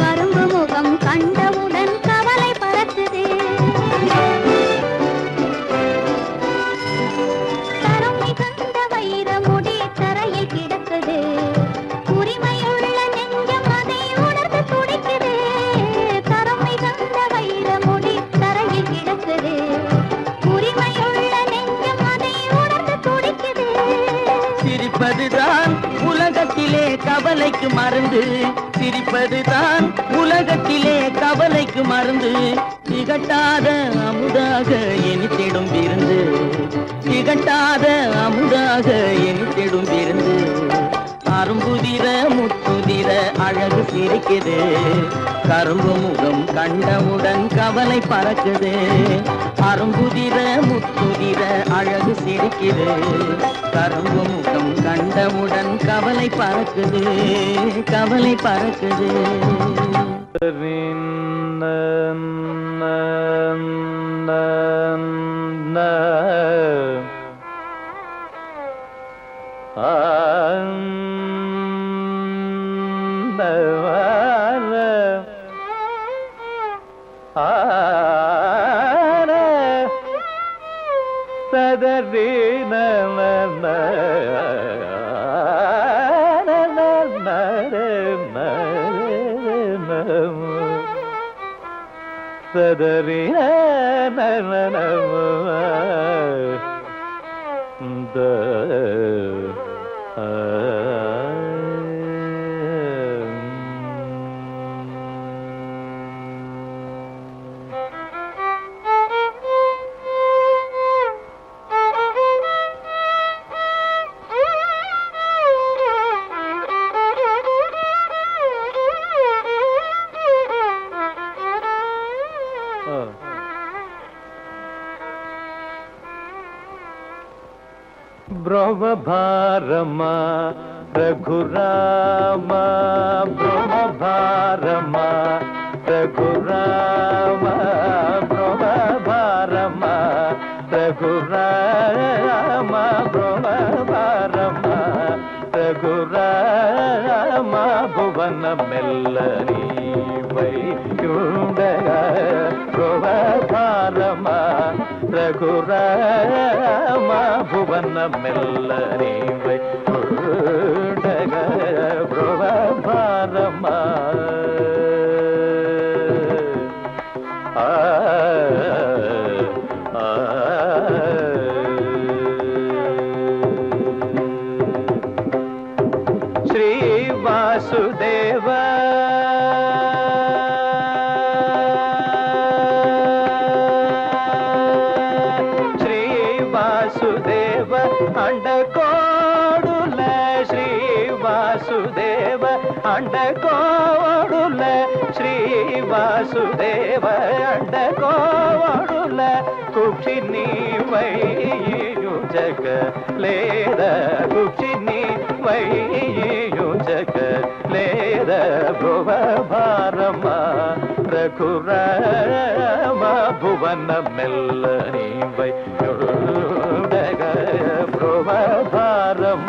கரும்பு முகம் கண்டவுடன் கவலை பறக்குது தரம் மிகுந்த வைர முடி தரையில் கிடக்குது உரிமையுள்ள நெஞ்சம் அதை உணர்ந்து துடிக்குது தரம் மிகுந்த வைர முடி தரையில் கிடக்குது உரிமையுள்ள நெஞ்சம் அதை உணர்ந்து துடிக்குது சிரிப்பதுதான் உலகத்திலே கவலைக்கு மருந்து சிரிப்பதுதான் உலகத்திலே கவலைக்கு மருந்து திகட்டாத அமுதாக இனித்திடும் விருந்து திகட்டாத அமுதாக இனித்திடும் விருந்து அரும்புதிர முத்துதிர அழகு அழகு சிரிக்குது கரும்பு முகம் கண்டவுடன் கவலை பறக்குது அரும்புதிர முத்துதிர அழகு சிரிக்குது கரும்பு முகம் கண்டவுடன் கவலை பறக்குது கவலை பறக்குது బ్రహ్మభారమా రఘురామ బ్రహ్మభారమా రఘురామ బ్రహ్మభారమా రఘురామ బ్రహ్మభారమా రఘురామ భువన మెల్లని వైకుండగ బ్రహ్మభారమా రఘురామ భువన మెల్లని వైకుండగ బ్రహ్మభారమా శ్రీ వాసుదేవ శ్రీ వాసుదేవ అండకోడుల శ్రీ వాసుదేవ అండకోడుల శ్రీ వాసుదేవ అండకోడుల కుక్షిని వైయుజక లేద కుక్షిని వైయుజక లేద భువభారమ రఘురామ భువన మెల్లని వైయుడగ భువభారమ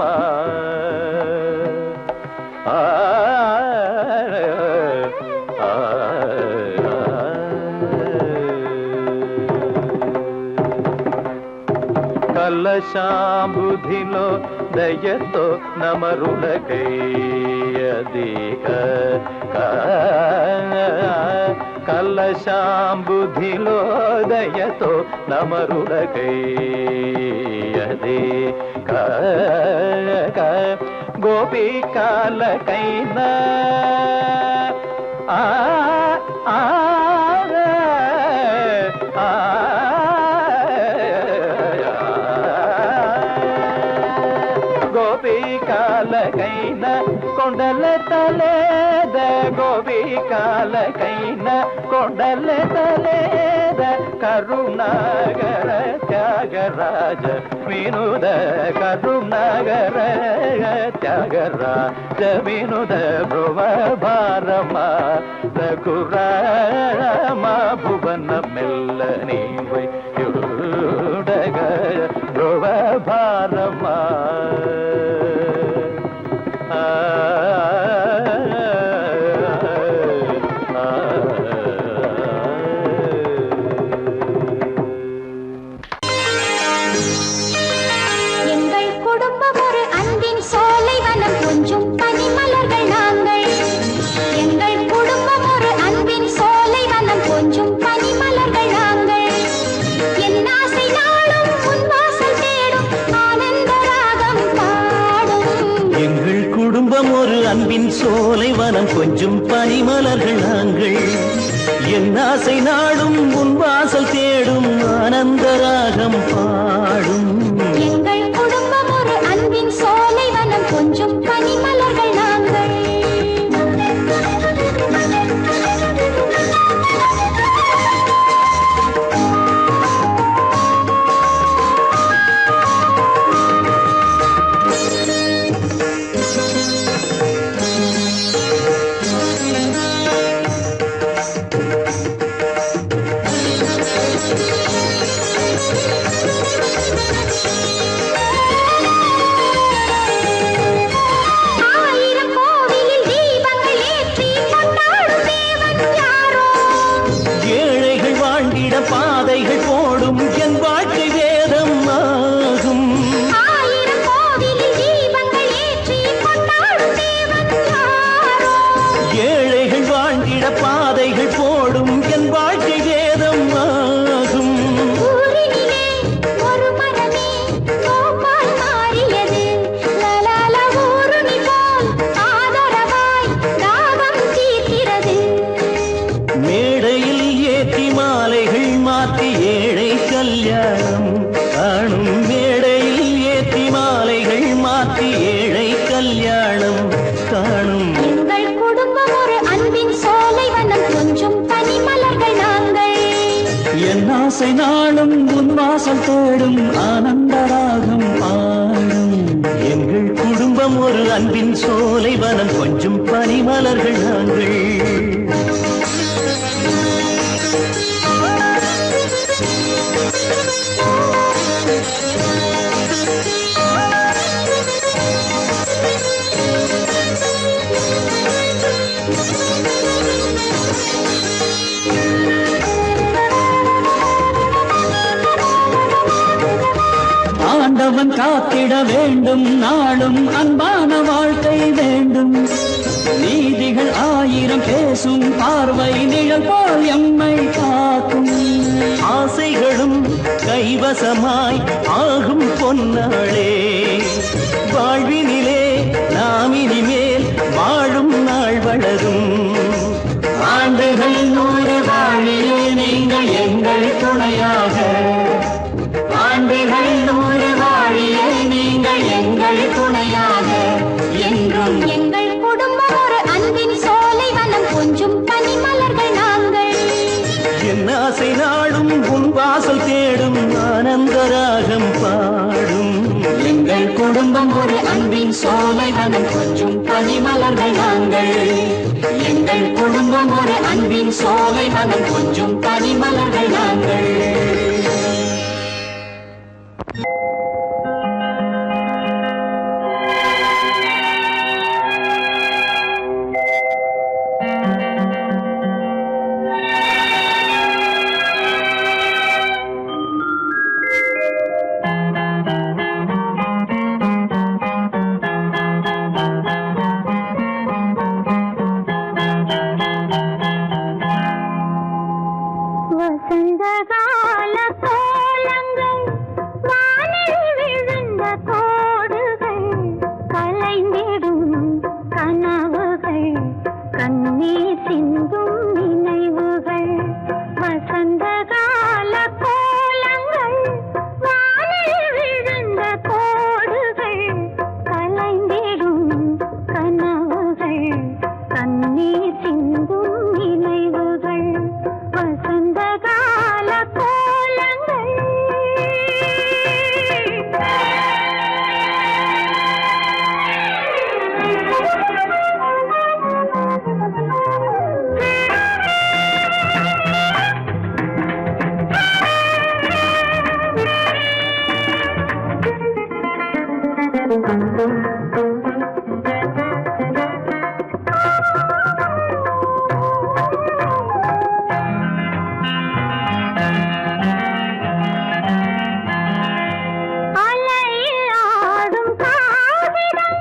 కలశాంబుధిలో దయతో నమరులకయ్యదిక కలశాంబుధిలో దయతో నమరులకయ్యదిక గోపికాలకైనా గోపికాలకైన కొండల తలేద గోపికాలకైన కొండల తలేద కరుణాగర త్యాగరాజ వినుద కరుణాగర త్యాగరాజ వినుద భ్రువభారమ రఘురామ భువన మెల్లని వైయుడగ భ్రువభారమ எங்கள் குடும்பம் ஒரு அன்பின் சோலைவனம் கொஞ்சம் பனிமலர்கள் நாங்கள் எங்கள் குடும்பம் ஒரு அன்பின் சோலைவனம் கொஞ்சம் பனிமலர்கள் நாங்கள் என் ஆசை நாளும் உன் வாசல் தேடும் ஆனந்த ராகம் பாடும் எங்கள் குடும்பம் ஒரு அன்பின் சோலைவனம் கொஞ்சம் பனிமலர்கள் நாங்கள் என் ஆசை நாடும் உன் வாசல் தேடும் ஆனந்த ராகம் பாடும் எங்கள் குடும்பம் ஒரு அன்பின் சோலைவனம் கொஞ்சம் பனிமலர்கள் நாங்கள் வாழ்த்தி ஏழை கல்யாணம் காணும். எங்கள் குடும்பம் ஒரு அன்பின் சோலை வனம் கொஞ்சம் பனிமலர்கள் நாங்கள். என் ஆசை நாளும் உன் வாசல் தேடும் ஆனந்தராகம் பாடும். எங்கள் குடும்பம் ஒரு அன்பின் சோலை வனம் கொஞ்சம் பனிமலர்கள் நாங்கள். ஆண்டவன் காத்திட வேண்டும் நாளும் அன்பான வாழ்க்கை வேண்டும். நீதிகள் ஆயிரம் பேசும் பார்வை நிழல் போல் எம்மை காக்கும். ஆசைகளும் கைவசமாய் ஆகும் பொன்னாளே, வாழ்வினிலே நாம் இனிமேல் வாழும் நாள் வளரும். ஆண்டுகள் 100 வாழியே நீங்கள் எங்கள் துணையாக. ஆண்டுகள் 100 வாழியே நீங்கள் எங்கள் துணையாக என்றும். எங்கள் குடும்பம் ஒரு அன்பின் சோலை வனம் கொஞ்சம் பனிமலர்கள் நாங்கள். என் ஆசை நாடும் உன் வாசல் தேடும் ஆனந்தராகம் பாடும். எங்கள் குடும்பம் ஒரு அன்பின் சோலை வனம் கொஞ்சம் பனிமலர்கள் நாங்கள். எங்கள் குடும்பம் ஒரு அன்பின் சோலை வனம் கொஞ்சம் பனிமலர்கள் நாங்கள். வசந்தகால கோலங்கள் வானில் விழுந்த கோடுகள் கலைந்திடும் கனவுகள் கண்ணீர் சிந்தும் நினைவுகள். வசந்தகால கோலங்கள் வானில் விழுந்த கோடுகள் கலைந்திடும் கனவுகள் கண்ணீர் சிந்தும் நினைவுகள். வசந்தகால கோலங்கள். அலையில் ஆடும் காகிதம்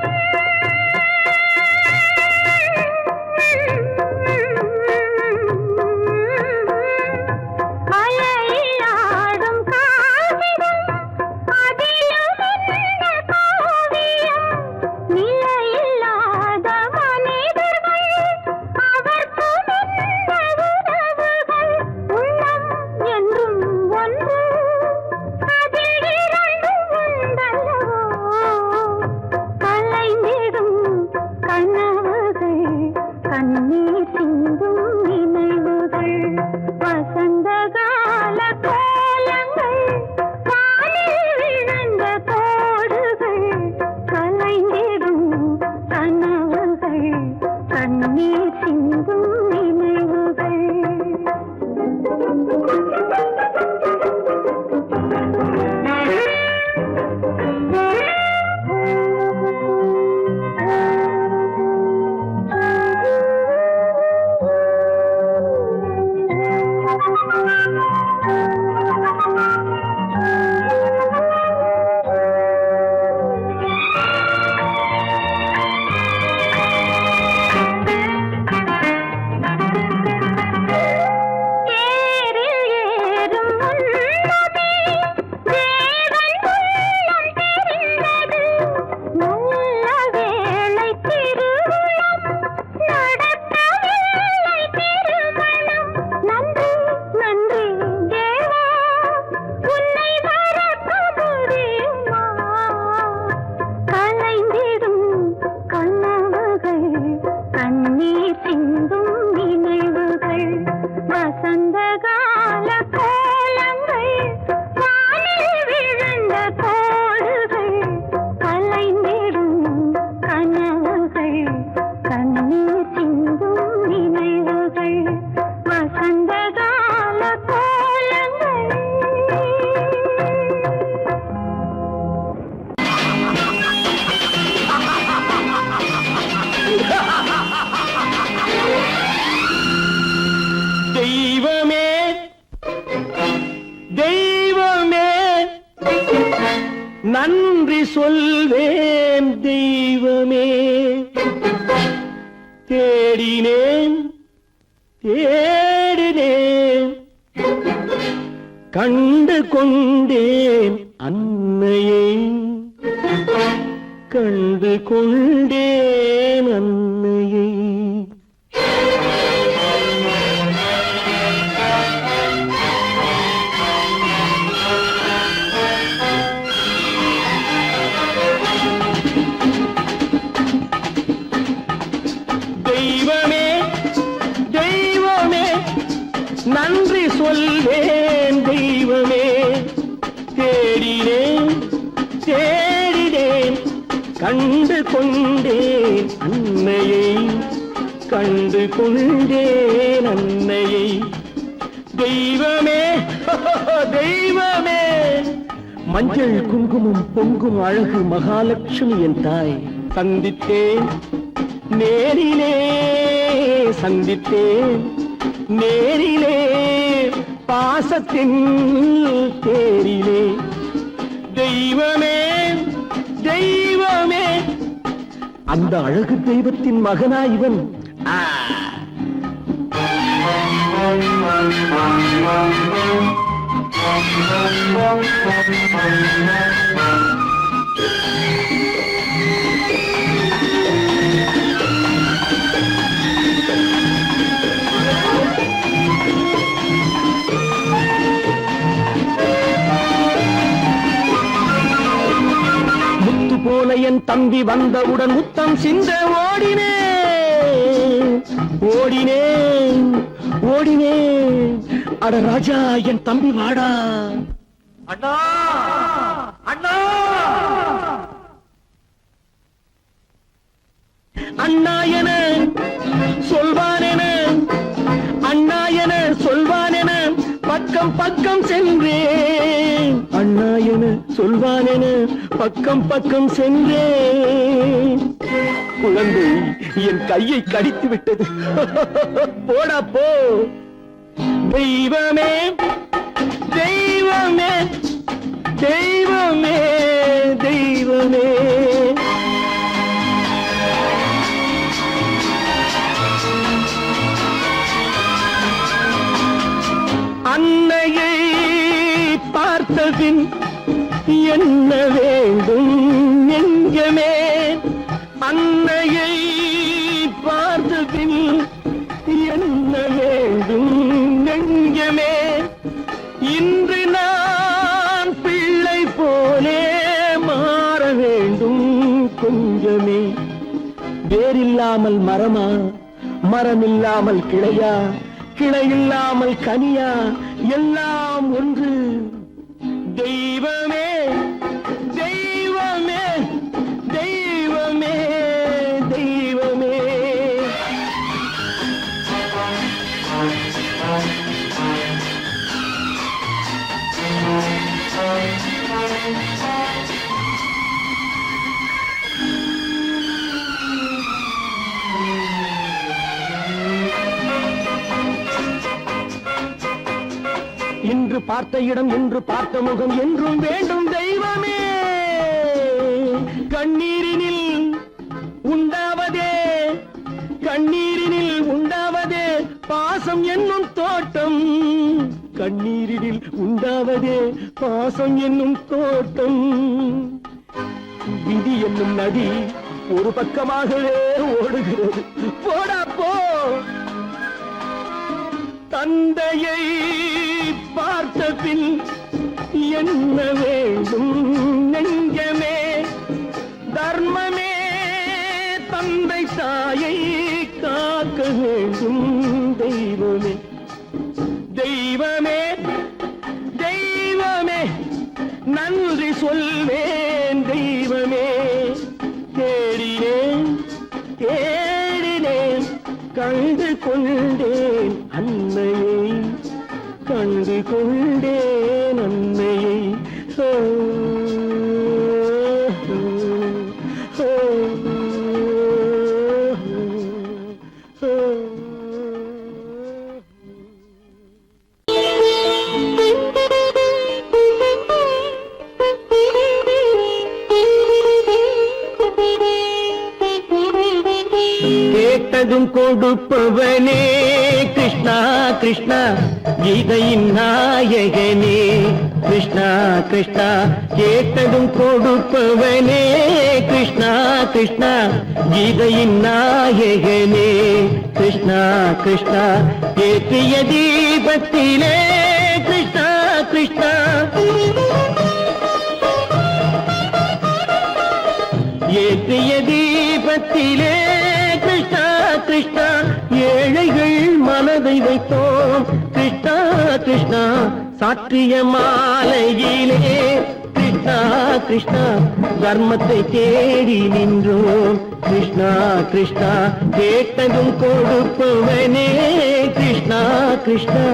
அலையில் ஆடும் காகிதம் அதிலும் என்ன காவியம் சொல்வேன் தெய்வமே. தேடினேன் தேடினேன் கண்டு கொண்டேன் அன்னையை, கண்டு கொண்டேன் அன்னையை. தெய்வமே தெய்வமே நன்றி சொல்வேன் தெய்வமே. தேடினேன் தேடினேன் கண்டு கொண்டேன் அன்னையை, கண்டு கொண்டேன் அன்னையை. தெய்வமே தெய்வமே மஞ்சள் குங்குமம் பொங்கும் அழகு மகாலட்சுமி என் தாய். சந்தித்தேன் நேரிலே சந்தித்தேன் நேரிலே பாசத்தின் தேரிலே. தெய்வமே தெய்வமே அந்த அழகு தெய்வத்தின் மகனா இவன். போல என் தம்பி வந்தவுடன் முத்தம் சிந்த ஓடினேன் ஓடினேன் ஓடினேன். அட ராஜா என் தம்பி வாடா. அண்ணா அண்ணா அண்ணா என சொல்வான் என அண்ணா என சொல்வான் என பக்கம் பக்கம் சென்றேன். அண்ணா என சொல்வான் என பக்கம் பக்கம் சென்றேன். குழந்தை என் கையை கடித்து விட்டது. போடா போ. தெய்வமே தெய்வமே தெய்வமே தெய்வமே அன்னையை பார்த்தபின் என்ன வேண்டும் நெஞ்சமே. அன்னையை பார்த்தபின் என்ன வேண்டும் நெஞ்சமே. இன்று நான் பிள்ளை போலே மாற வேண்டும் கொஞ்சமே. வேரில்லாமல் மரமா, மரமில்லாமல் கிளையா, கிளையில்லாமல் கனியா, எல்லாம் ஒன்று. தெய்வமே தெய்வமே தெய்வமே தெய்வமே. இன்று பார்த்த இடம், இன்று பார்த்த முகம் என்றும் வேண்டும் தெய்வமே. கண்ணீரினில் உண்டாவதே, கண்ணீரினில் உண்டாவதே பாசம் என்னும் தோட்டம். கண்ணீரினில் உண்டாவதே பாசம் என்னும் தோட்டம். விதி என்னும் நதி ஒரு பக்கமாகவே ஓடுகிறது. போடா போ. தந்தையை பார்த்த பின் என்ன வேண்டும் நெஞ்சமே. தர்மமே தந்தை தாயை காக்க வேண்டும் தெய்வமே. தெய்வமே தெய்வமே நன்றி சொல்வேன் தெய்வமே. தேடினேன் தேடினேன் கண்டு கொண்டேன் அன்னையை, கண்டு கொண்டேன் அன்னையை. கேட்டதும் கொடுப்பவனே கிருஷ்ணா கிருஷ்ணா கீதையின் நாயகனே கிருஷ்ணா கிருஷ்ணா கேட்டதும் கொடுப்பவனே கிருஷ்ணா கிருஷ்ணா கீதையின் நாயகனே கிருஷ்ணா கிருஷ்ணா ஏற்றிய தீபத்திலே கிருஷ்ணா கிருஷ்ணா ஏற்றிய தீபத்திலே கிருஷ்ணா கிருஷ்ணா ஏழைகள் மனதை வைத்தோம் கிருஷ்ணா கிருஷ்ணா சாற்றிய மாலையிலே கிருஷ்ணா கிருஷ்ணா தர்மத்தை தேடி நின்றோம் கிருஷ்ணா கிருஷ்ணா கேட்டதும் கொடுப்பவனே கிருஷ்ணா கிருஷ்ணா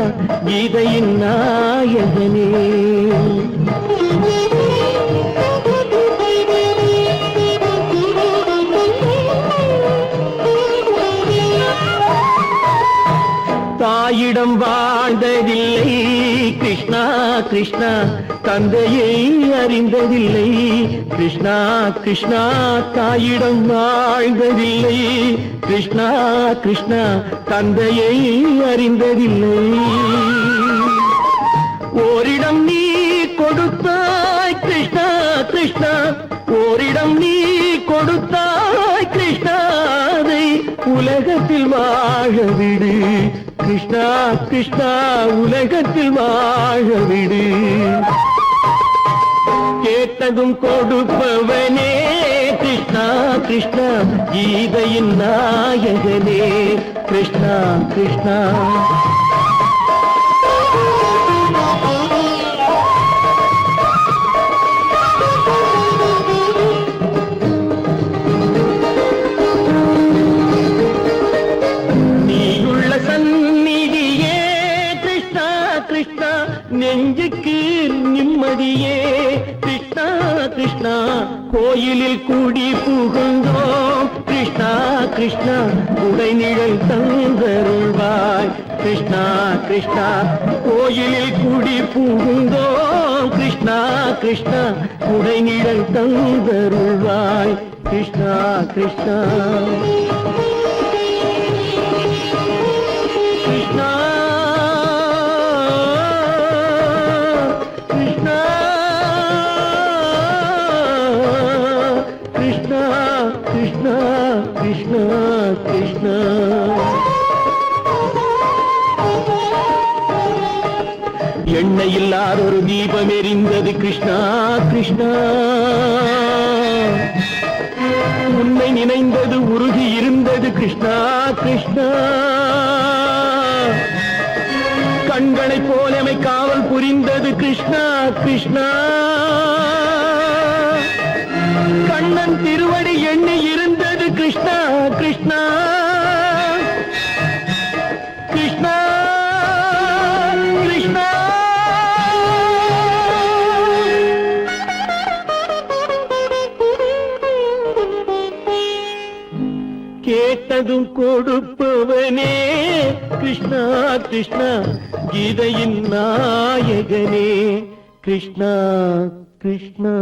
கீதையின் நாயகனே தாயிடம் வாழ்ந்ததில்லை கிருஷ்ணா கிருஷ்ணா தந்தையை அறிந்ததில்லை கிருஷ்ணா கிருஷ்ணா தாயிடம் வாழ்ந்ததில்லை கிருஷ்ணா கிருஷ்ணா தந்தையை அறிந்ததில்லை ஓரிடம் நீ கொடுத்தாய் கிருஷ்ணா கிருஷ்ணா ஓரிடம் நீ கொடுத்தாய் கிருஷ்ணாவை உலகத்தில் வாழ விடு கிருஷ்ணா கிருஷ்ணா உலகத்தில் வாழ விடு கேட்டதும் கொடுப்பவனே கிருஷ்ணா கிருஷ்ணா கீதையின் நாயகனே கிருஷ்ணா கிருஷ்ணா நெஞ்சுக்கு நிம்மதியே கிருஷ்ணா கிருஷ்ணா கோயிலில் கூடி புகுந்தோம் கிருஷ்ணா கிருஷ்ணா உடைநிழல் தந்தருள்வாய் கிருஷ்ணா கிருஷ்ணா கோயிலில் கூடி புகுந்தோம் கிருஷ்ணா கிருஷ்ணா உடைநிழல் தந்தருள்வாய் கிருஷ்ணா கிருஷ்ணா கிருஷ்ணா கிருஷ்ணா கிருஷ்ணா கிருஷ்ணா எண்ணெய் இல்லாத ஒரு தீபம் எரிந்தது கிருஷ்ணா கிருஷ்ணா உன்னை நினைந்தது உருகி இருந்தது கிருஷ்ணா கிருஷ்ணா கண்களைப் போலமை காவல் புரிந்தது கிருஷ்ணா கிருஷ்ணா கண்ணன் திருவடி எண்ணி இருந்தது கிருஷ்ணா கிருஷ்ணா கிருஷ்ணா கிருஷ்ணா கேட்டதும் கொடுப்பவனே கிருஷ்ணா கிருஷ்ணா கீதையின் நாயகனே கிருஷ்ணா கிருஷ்ணா